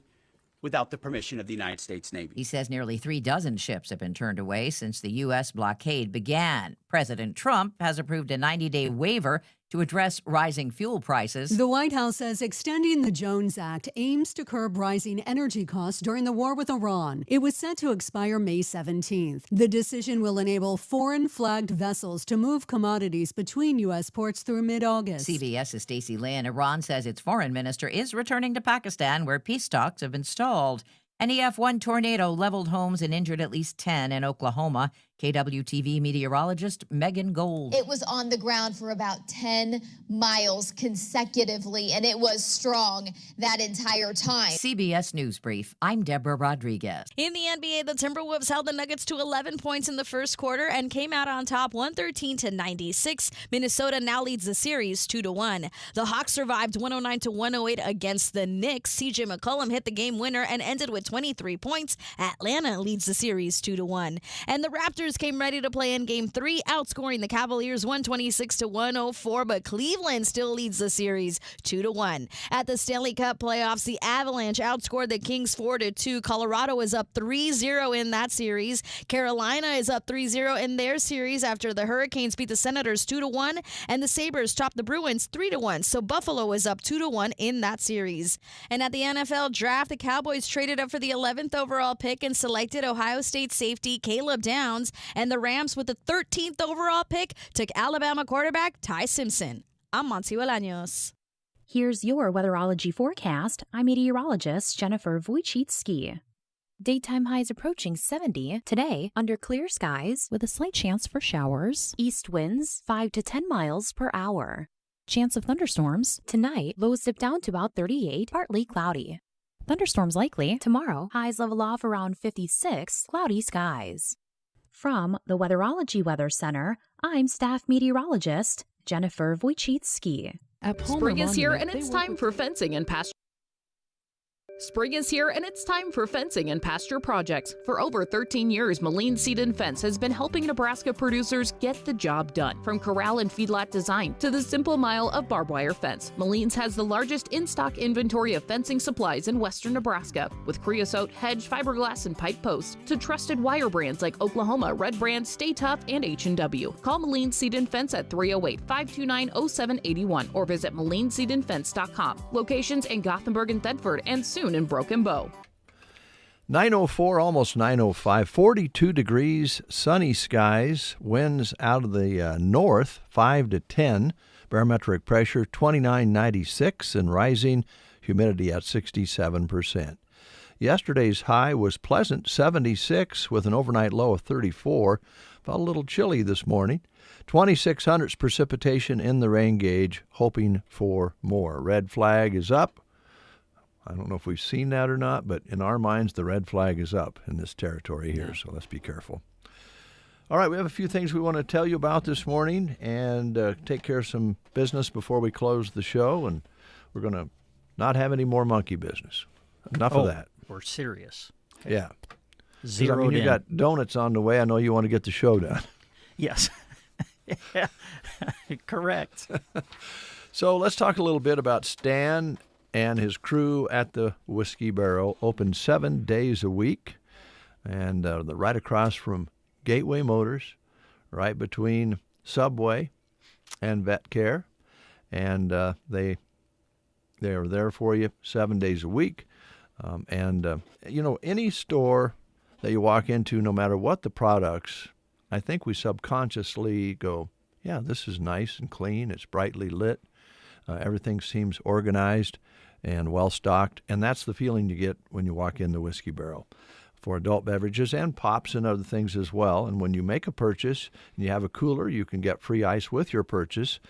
without the permission of the United States Navy. He says nearly 36 ships have been turned away since the U.S. blockade began. President Trump has approved a 90-day waiver to address rising fuel prices. The White House says extending the Jones Act aims to curb rising energy costs during the war with Iran. It was set to expire May 17th. The decision will enable foreign-flagged vessels to move commodities between U.S. ports through mid-August. CBS's Stacey Lynn. Iran says its foreign minister is returning to Pakistan, where peace talks have been stalled. An EF1 tornado leveled homes and injured at least 10 in Oklahoma. KWTV meteorologist Megan Gold. It was on the ground for about 10 miles consecutively, and it was strong that entire time. CBS News Brief. I'm Deborah Rodriguez. In the NBA, the Timberwolves held the Nuggets to 11 points in the first quarter and came out on top 113-96. Minnesota now leads the series 2-1. The Hawks survived 109-108 against the Knicks. CJ McCollum hit the game winner and ended with 23 points. Atlanta leads the series 2-1. And the Raptors came ready to play in Game 3, outscoring the Cavaliers 126-104, but Cleveland still leads the series 2-1. At the Stanley Cup playoffs, the Avalanche outscored the Kings 4-2. Colorado is up 3-0 in that series. Carolina is up 3-0 in their series after the Hurricanes beat the Senators 2-1, and the Sabres topped the Bruins 3-1. So Buffalo is up 2-1 in that series. And at the NFL draft, the Cowboys traded up for the 11th overall pick and selected Ohio State safety Caleb Downs. And the Rams, with the 13th overall pick, took Alabama quarterback Ty Simpson. I'm Monty Bolaños. Here's your weatherology forecast. I'm meteorologist Jennifer Wojcicki. Daytime highs approaching 70. Today, under clear skies with a slight chance for showers. East winds 5 to 10 miles per hour. Chance of thunderstorms. Tonight, lows dip down to about 38, partly cloudy. Thunderstorms likely. Tomorrow, highs level off around 56, cloudy skies. From the Weatherology Weather Center, I'm staff meteorologist Jennifer Wojcicki. Spring is here and it's time for fencing and pasture. Spring is here and it's time for fencing and pasture projects. For over 13 years, Moline Seed and Fence has been helping Nebraska producers get the job done. From corral and feedlot design to the simple mile of barbed wire fence, Moline's has the largest in-stock inventory of fencing supplies in western Nebraska, with creosote, hedge, fiberglass, and pipe posts, to trusted wire brands like Oklahoma, Red Brand, Stay Tough, and H&W. Call Moline Seed and Fence at 308-529-0781 or visit MolineSeedandFence.com. Locations in Gothenburg and Thedford, and soon in Broken Bow. 9:04, almost 9:05, 42 degrees, sunny skies, winds out of the north, 5 to 10, barometric pressure 29.96, and rising, humidity at 67%. Yesterday's high was pleasant, 76, with an overnight low of 34. Felt a little chilly this morning. 2600s precipitation in the rain gauge, hoping for more. Red flag is up. I don't know if we've seen that or not, but in our minds, the red flag is up in this territory here, so let's be careful. All right, we have a few things we want to tell you about this morning and take care of some business before we close the show, and we're going to not have any more monkey business. Enough of that. We're serious. Yeah. Zeroed you in. got donuts on the way. I know you want to get the show done. Yes. Yeah. Correct. So let's talk a little bit about Stan and his crew at the Whiskey Barrel. Open 7 days a week, and they're right across from Gateway Motors, right between Subway and vet care, and they're there for you 7 days a week. Any store that you walk into, no matter what the products, I think we subconsciously go, yeah, this is nice and clean. It's brightly lit. Everything seems organized and well-stocked, and that's the feeling you get when you walk in the Whiskey Barrel for adult beverages and pops and other things as well. And when you make a purchase and you have a cooler, you can get free ice with your purchase.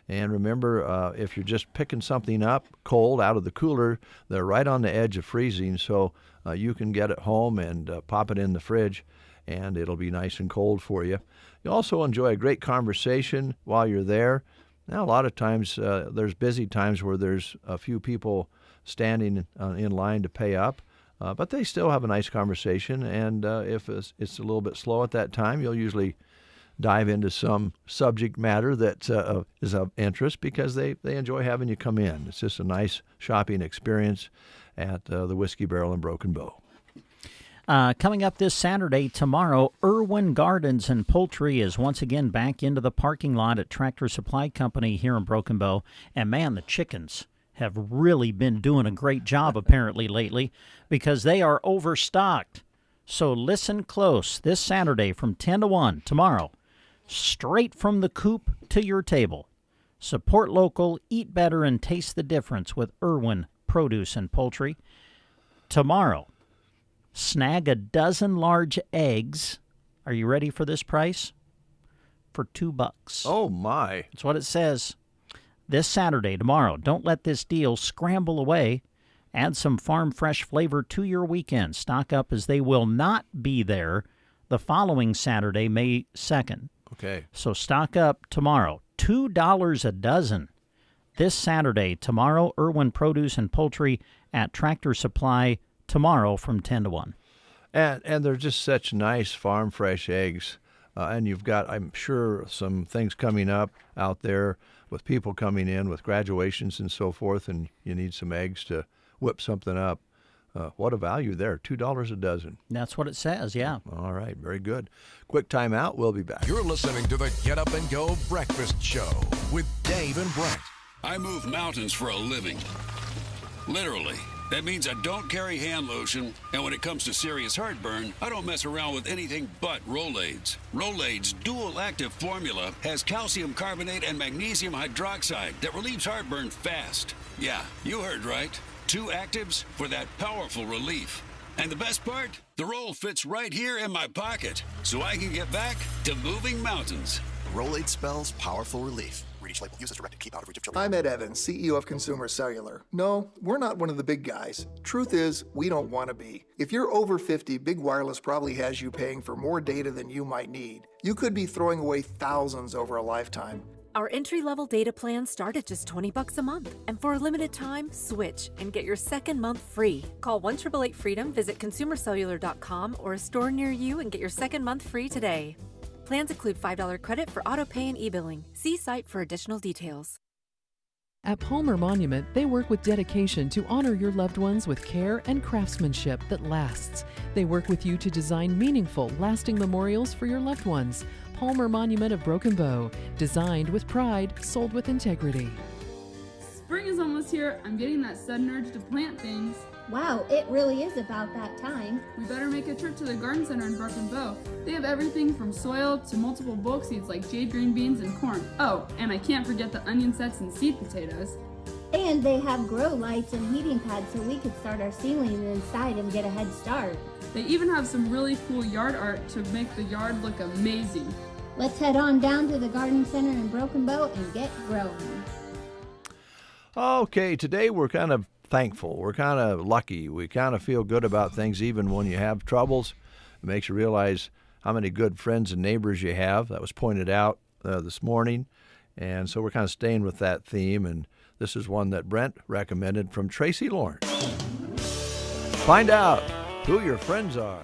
And remember, if you're just picking something up cold out of the cooler, they're right on the edge of freezing, so you can get it home and pop it in the fridge, and it'll be nice and cold for you. You also enjoy a great conversation while you're there. Now, a lot of times there's busy times where there's a few people standing in line to pay up, but they still have a nice conversation, and if it's a little bit slow at that time, you'll usually dive into some subject matter that is of interest because they enjoy having you come in. It's just a nice shopping experience at the Whiskey Barrel in Broken Bow. Coming up this Saturday, tomorrow, Irwin Gardens and Poultry is once again back into the parking lot at Tractor Supply Company here in Broken Bow. And man, the chickens have really been doing a great job apparently lately because they are overstocked. So listen close this Saturday from 10 to 1 tomorrow. Straight from the coop to your table. Support local, eat better, and taste the difference with Irwin Produce and Poultry. Tomorrow, snag a dozen large eggs. Are you ready for this price? For $2. Oh, my. That's what it says. This Saturday, tomorrow. Don't let this deal scramble away. Add some farm fresh flavor to your weekend. Stock up as they will not be there the following Saturday, May 2nd. Okay. So stock up tomorrow. $2 a dozen. This Saturday, tomorrow, Irwin Produce and Poultry at Tractor Supply tomorrow from 10 to 1. And they're just such nice farm fresh eggs. And you've got, I'm sure, some things coming up out there with people coming in with graduations and so forth, and you need some eggs to whip something up. What a value there, $2 a dozen. That's what it says, yeah. All right, very good. Quick time out, we'll be back. You're listening to the Get Up and Go Breakfast Show with Dave and Brent. I move mountains for a living. Literally. That means I don't carry hand lotion, and when it comes to serious heartburn, I don't mess around with anything but Rolaids. Rolaids' dual-active formula has calcium carbonate and magnesium hydroxide that relieves heartburn fast. Yeah, you heard right. 2 actives for that powerful relief. And the best part? The roll fits right here in my pocket, so I can get back to moving mountains. Rolaid spells powerful relief. Read each label. Use as directed. Keep out of reach of children. I'm Ed Evans, CEO of Consumer Cellular. No, we're not one of the big guys. Truth is, we don't want to be. If you're over 50, Big Wireless probably has you paying for more data than you might need. You could be throwing away thousands over a lifetime. Our entry-level data plans start at just $20 a month. And for a limited time, switch and get your second month free. Call 1-888-FREEDOM, visit consumercellular.com or a store near you and get your second month free today. Plans include $5 credit for auto pay and e-billing. See site for additional details. At Palmer Monument, they work with dedication to honor your loved ones with care and craftsmanship that lasts. They work with you to design meaningful, lasting memorials for your loved ones. Palmer Monument of Broken Bow, designed with pride, sold with integrity. Spring is almost here. I'm getting that sudden urge to plant things. Wow, it really is about that time. We better make a trip to the garden center in Broken Bow. They have everything from soil to multiple bulk seeds like jade green beans and corn. Oh, and I can't forget the onion sets and seed potatoes. And they have grow lights and heating pads so we could start our seedlings inside and get a head start. They even have some really cool yard art to make the yard look amazing. Let's head on down to the garden center in Broken Bow and get growing. Okay, today we're kind of thankful. We're kind of lucky. We kind of feel good about things even when you have troubles. It makes you realize how many good friends and neighbors you have. That was pointed out this morning. And so we're kind of staying with that theme. And this is one that Brent recommended from Tracy Lawrence. Find out who your friends are.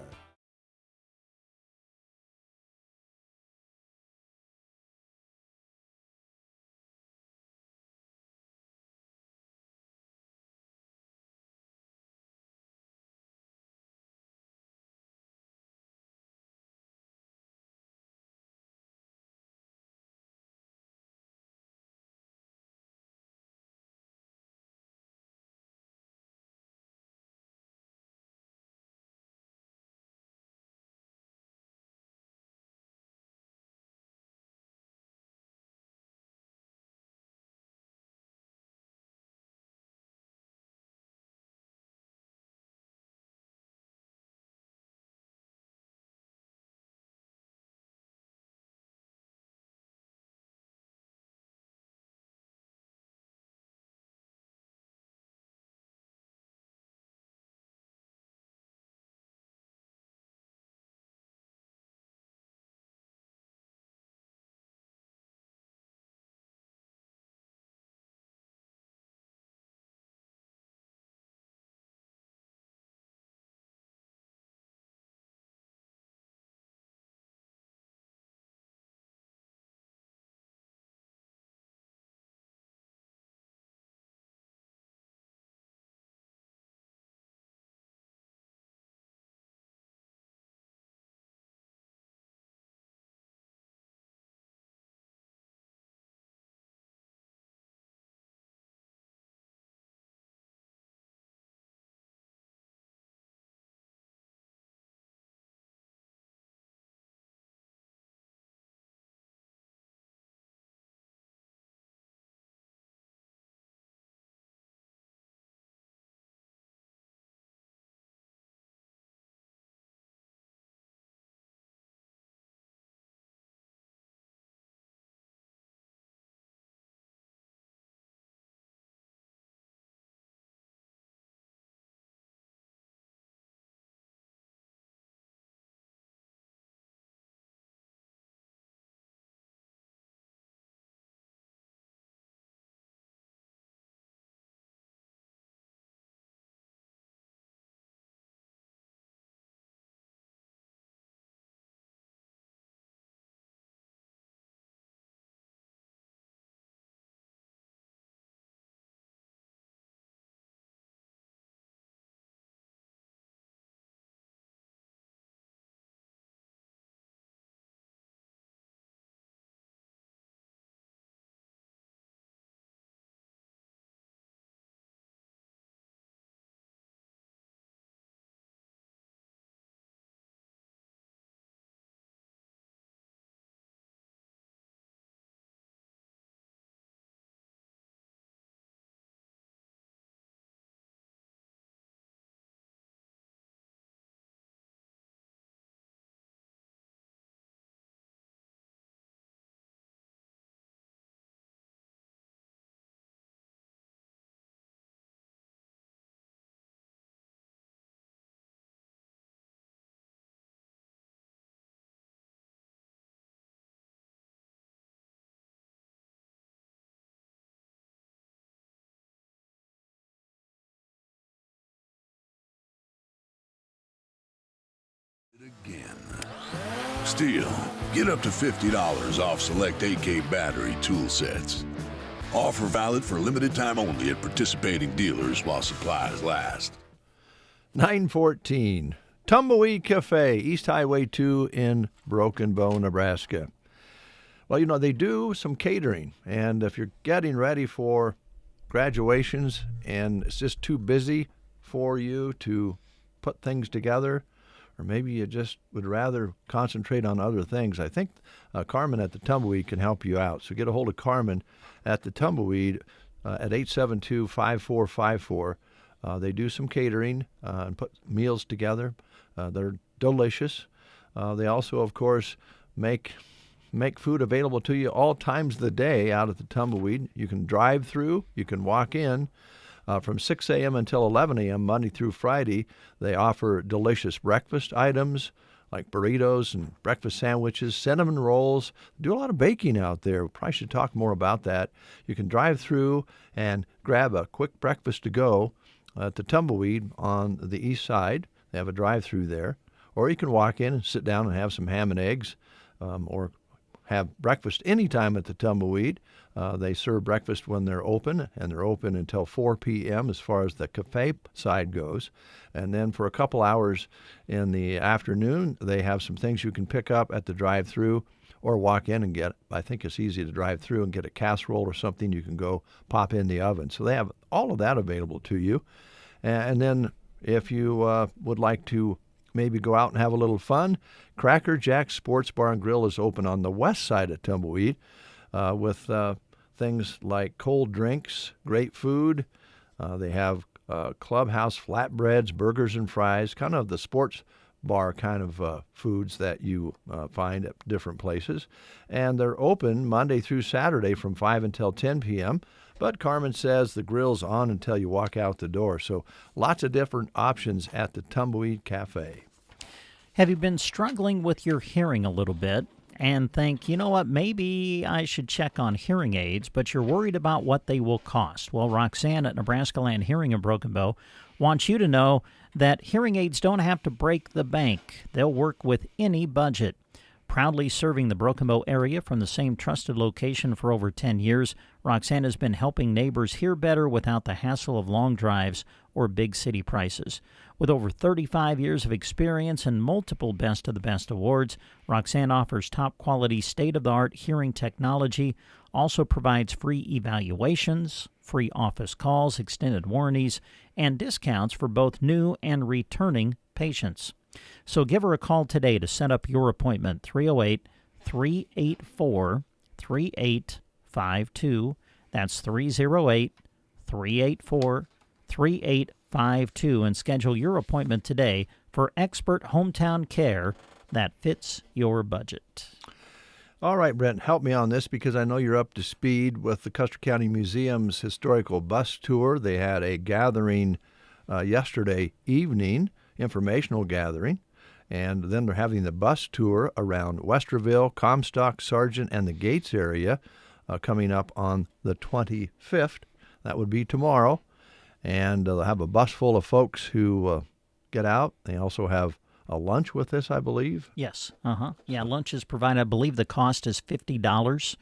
Still, get up to $50 off select AK battery tool sets. Offer valid for limited time only at participating dealers while supplies last. 914 Tumbleweed Cafe, East Highway 2 in Broken Bow, Nebraska. Well, you know, they do some catering, and if you're getting ready for graduations and it's just too busy for you to put things together, or maybe you just would rather concentrate on other things, I think Carmen at the Tumbleweed can help you out. So get a hold of Carmen at the Tumbleweed at 872-5454. They do some catering and put meals together. They're delicious. They also, of course, make food available to you all times of the day out at the Tumbleweed. You can drive through, you can walk in. From 6 a.m. until 11 a.m., Monday through Friday, they offer delicious breakfast items like burritos and breakfast sandwiches, cinnamon rolls. They do a lot of baking out there. We probably should talk more about that. You can drive through and grab a quick breakfast to go at the Tumbleweed on the east side. They have a drive-through there. Or you can walk in and sit down and have some ham and eggs, or have breakfast anytime at the Tumbleweed. They serve breakfast when they're open, and they're open until 4 p.m. as far as the cafe side goes. And then for a couple hours in the afternoon, they have some things you can pick up at the drive-thru or walk in and get. I think it's easy to drive through and get a casserole or something you can go pop in the oven. So they have all of that available to you. And then if you would like to maybe go out and have a little fun, Cracker Jack Sports Bar and Grill is open on the west side of Tumbleweed with things like cold drinks, great food. They have clubhouse flatbreads, burgers and fries, kind of the sports bar kind of foods that you find at different places. And they're open Monday through Saturday from 5 until 10 p.m., but Carmen says the grill's on until you walk out the door. So lots of different options at the Tumbleweed Cafe. Have you been struggling with your hearing a little bit and think, you know what, maybe I should check on hearing aids, but you're worried about what they will cost? Well, Roxanne at Nebraska Land Hearing in Broken Bow wants you to know that hearing aids don't have to break the bank. They'll work with any budget. Proudly serving the Broken Bow area from the same trusted location for over 10 years, Roxanne has been helping neighbors hear better without the hassle of long drives or big city prices. With over 35 years of experience and multiple Best of the Best awards, Roxanne offers top-quality, state-of-the-art hearing technology, also provides free evaluations, free office calls, extended warranties, and discounts for both new and returning patients. So give her a call today to set up your appointment, 308-384-3852. That's 308-384-3852, and schedule your appointment today for expert hometown care that fits your budget. All right, Brent, help me on this because I know you're up to speed with the Custer County Museum's historical bus tour. They had a gathering yesterday evening, informational gathering, and then they're having the bus tour around Westerville, Comstock, Sargent, and the Gates area coming up on the 25th. That would be tomorrow. And they'll have a bus full of folks who get out. They also have a lunch with this, I believe. Yes. Yeah, lunch is provided. I believe the cost is $50.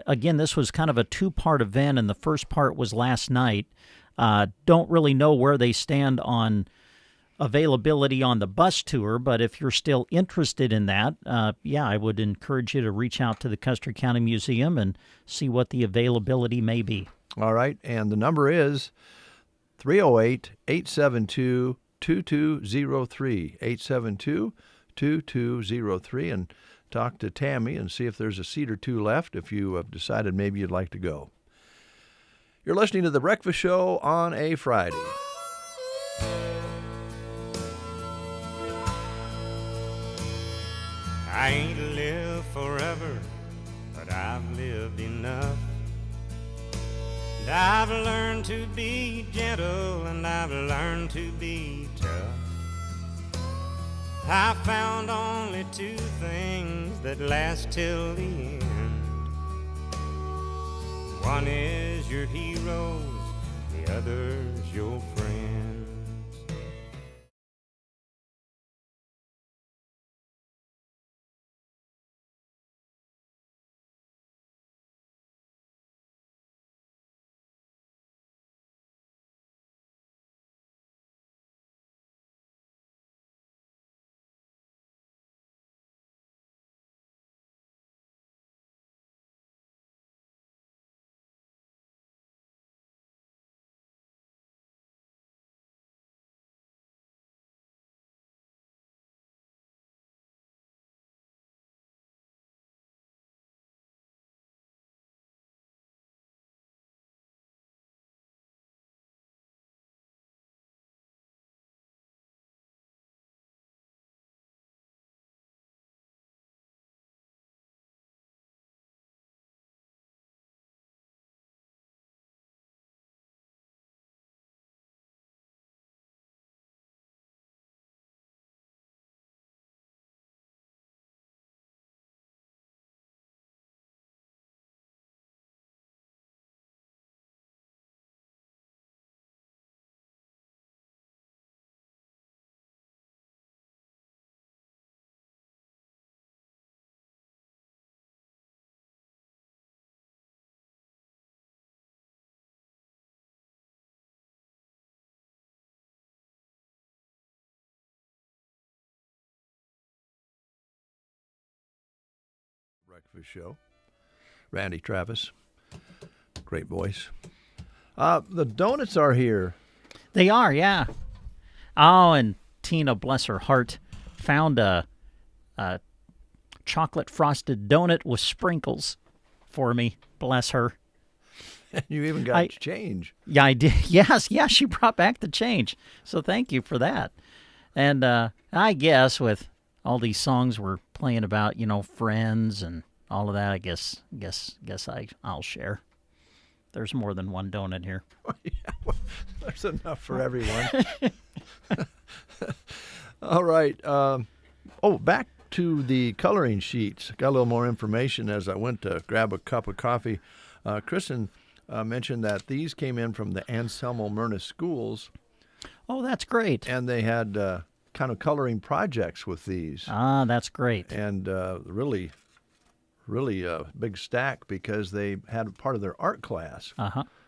Again, this was kind of a two-part event, and the first part was last night. Don't really know where they stand on availability on the bus tour, but if you're still interested in that, I would encourage you to reach out to the Custer County Museum and see what the availability may be. All right, and the number is 308-872-2203, 872-2203, and talk to Tammy and see if there's a seat or two left if you have decided maybe you'd like to go. You're listening to The Breakfast Show on a Friday. I ain't lived forever, but I've lived enough. And I've learned to be gentle, and I've learned to be tough. I found only two things that last till the end. One is your heroes, the other's your friends. breakfast show. Randy Travis, great voice. The donuts are here. They are, yeah. Oh, and Tina, bless her heart, found a chocolate frosted donut with sprinkles for me. Bless her. You even got change. Yeah, I did. Yes, she brought back the change. So thank you for that. And I guess with all these songs we're playing about, friends and all of that, I guess I'll share. There's more than one donut here. There's enough for everyone. All right. Back to the coloring sheets. Got a little more information as I went to grab a cup of coffee. Kristen mentioned that these came in from the Anselmo Myrna schools. Oh, that's great. And they had kind of coloring projects with these. Ah, that's great. And really a big stack because they had part of their art class,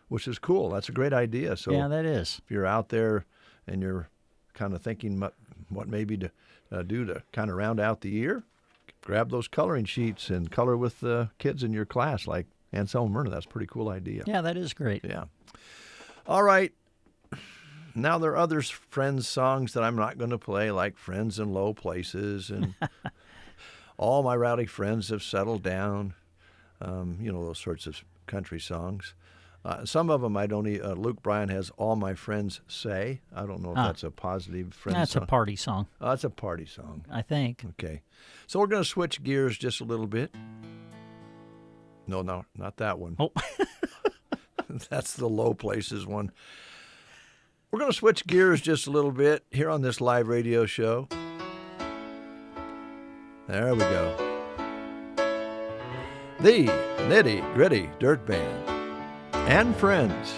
which is cool. That's a great idea. So yeah, that is. If you're out there and you're kind of thinking what maybe to do to kind of round out the year, grab those coloring sheets and color with the kids in your class like Anselmo Myrna. That's a pretty cool idea. Yeah, that is great. Yeah. All right. Now there are other Friends songs that I'm not going to play, like Friends in Low Places and All My Rowdy Friends Have Settled Down, those sorts of country songs. Some of them I don't Luke Bryan has All My Friends Say. I don't know if that's a positive Friends song. That's a party song. That's a party song. I think. Okay. So we're going to switch gears just a little bit. No, not that one. Oh. That's the Low Places one. We're going to switch gears just a little bit here on this live radio show. There we go. The Nitty Gritty Dirt Band and Friends.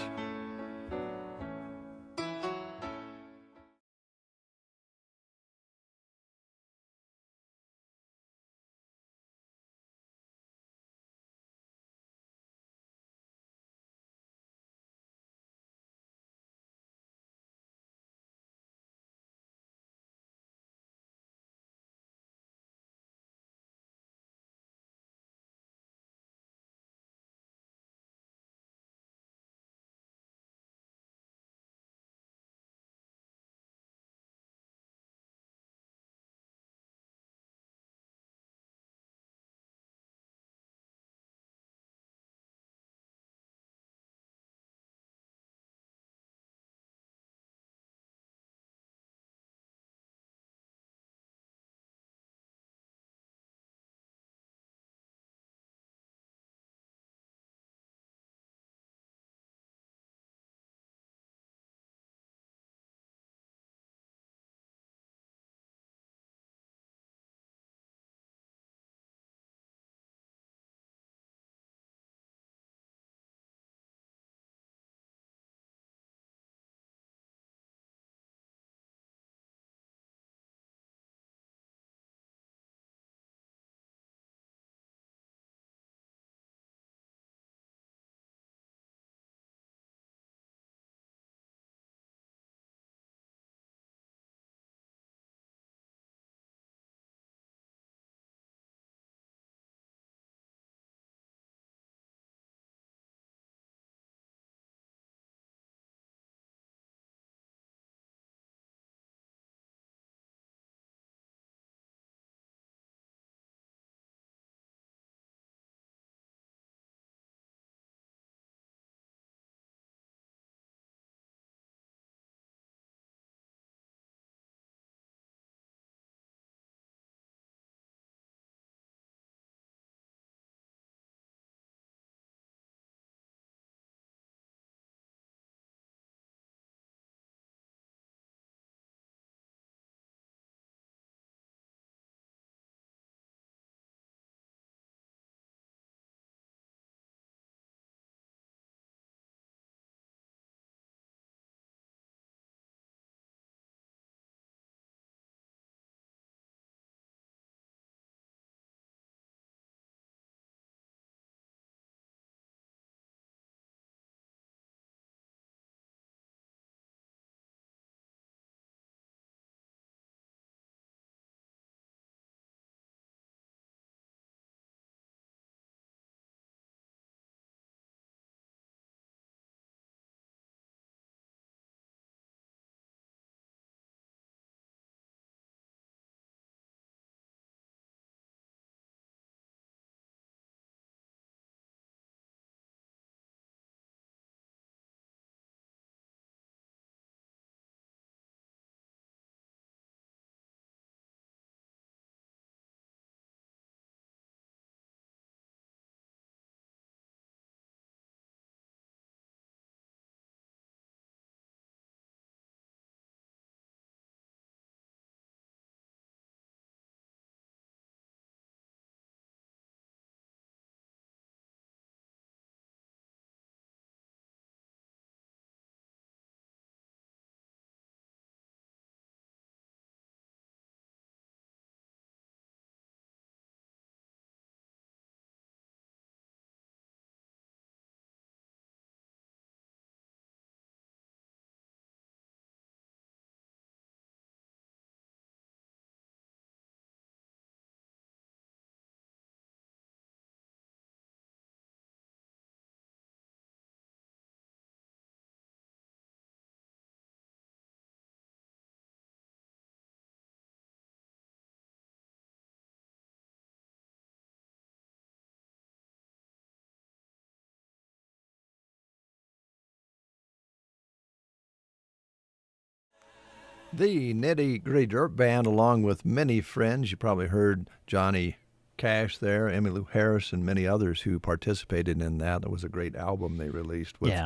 The Nitty Gritty Dirt Band, along with many friends. You probably heard Johnny Cash there, Emmylou Harris, and many others who participated in that. It was a great album they released with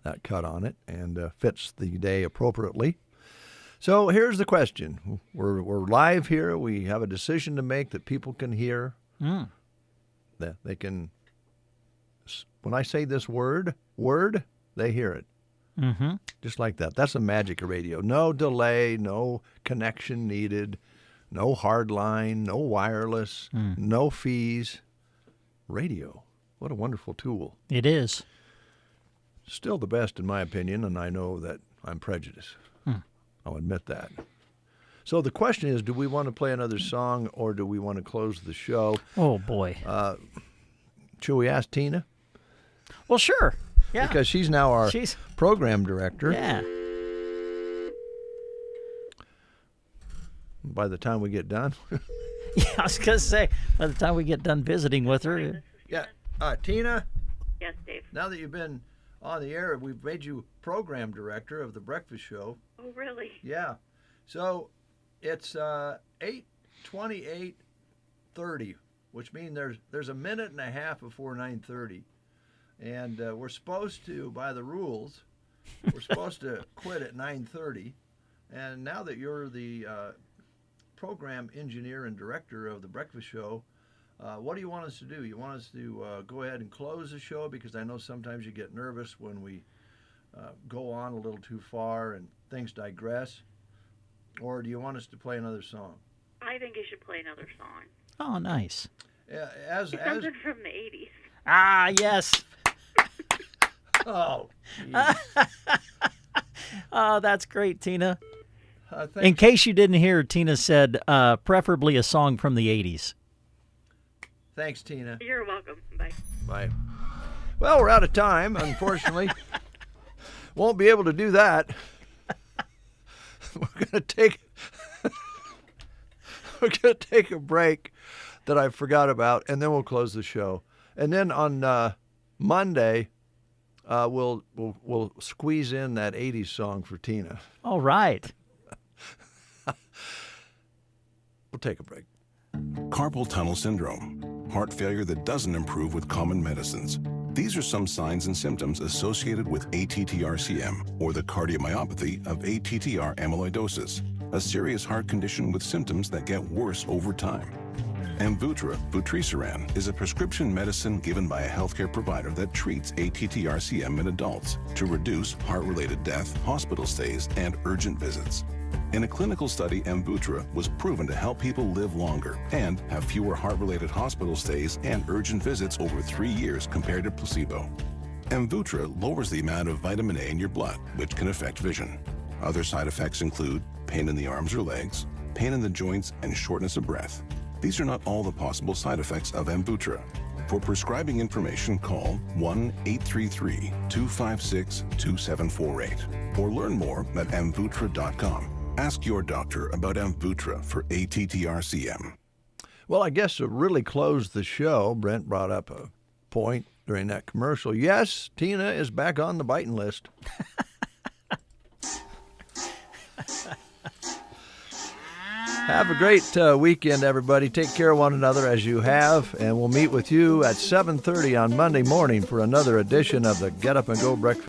that cut on it, and fits the day appropriately. So here's the question. We're live here. We have a decision to make that people can hear. That they can, when I say this word, they hear it. Mm-hmm. Just like that. That's the magic of radio. No delay, no connection needed, no hard line, no wireless, no fees. Radio. What a wonderful tool. It is. Still the best in my opinion, and I know that I'm prejudiced. I'll admit that. So the question is, do we want to play another song or do we want to close the show? Oh, boy. Should we ask Tina? Well, sure. Yeah. Because she's now our program director. Yeah. By the time we get done. Yeah, I was going to say, by the time we get done visiting with her. Yeah. Tina? Yes, Dave. Now that you've been on the air, we've made you program director of The Breakfast Show. Oh, really? Yeah. So it's 8:28:30, which means there's a minute and a half before 9:30. And we're supposed to, by the rules, we're supposed to quit at 9:30. And now that you're the program engineer and director of The Breakfast Show, what do you want us to do? You want us to go ahead and close the show? Because I know sometimes you get nervous when we go on a little too far and things digress. Or do you want us to play another song? I think you should play another song. Oh, nice. Something from the 80s. Ah, yes. Oh, oh, that's great, Tina. In case you didn't hear, Tina said preferably a song from the 80s. Thanks, Tina. You're welcome. Bye. Bye. Well, we're out of time, unfortunately. Won't be able to do that. We're going to take a break that I forgot about, and then we'll close the show. And then on Monday, we'll squeeze in that 80s song for Tina. All right. We'll take a break. Carpal tunnel syndrome, heart failure that doesn't improve with common medicines. These are some signs and symptoms associated with ATTR-CM, or the cardiomyopathy of ATTR amyloidosis, a serious heart condition with symptoms that get worse over time. Amvuttra, vutrisiran, is a prescription medicine given by a healthcare provider that treats ATTR-CM in adults to reduce heart-related death, hospital stays, and urgent visits. In a clinical study, Amvuttra was proven to help people live longer and have fewer heart-related hospital stays and urgent visits over 3 years compared to placebo. Amvuttra lowers the amount of vitamin A in your blood, which can affect vision. Other side effects include pain in the arms or legs, pain in the joints, and shortness of breath. These are not all the possible side effects of Amvuttra. For prescribing information, call 1-833-256-2748 or learn more at amvuttra.com. Ask your doctor about Amvuttra for ATTR-CM. Well, I guess to really close the show, Brent brought up a point during that commercial. Yes, Tina is back on the biting list. Have a great weekend, everybody. Take care of one another as you have, and we'll meet with you at 7:30 on Monday morning for another edition of the Get Up and Go Breakfast.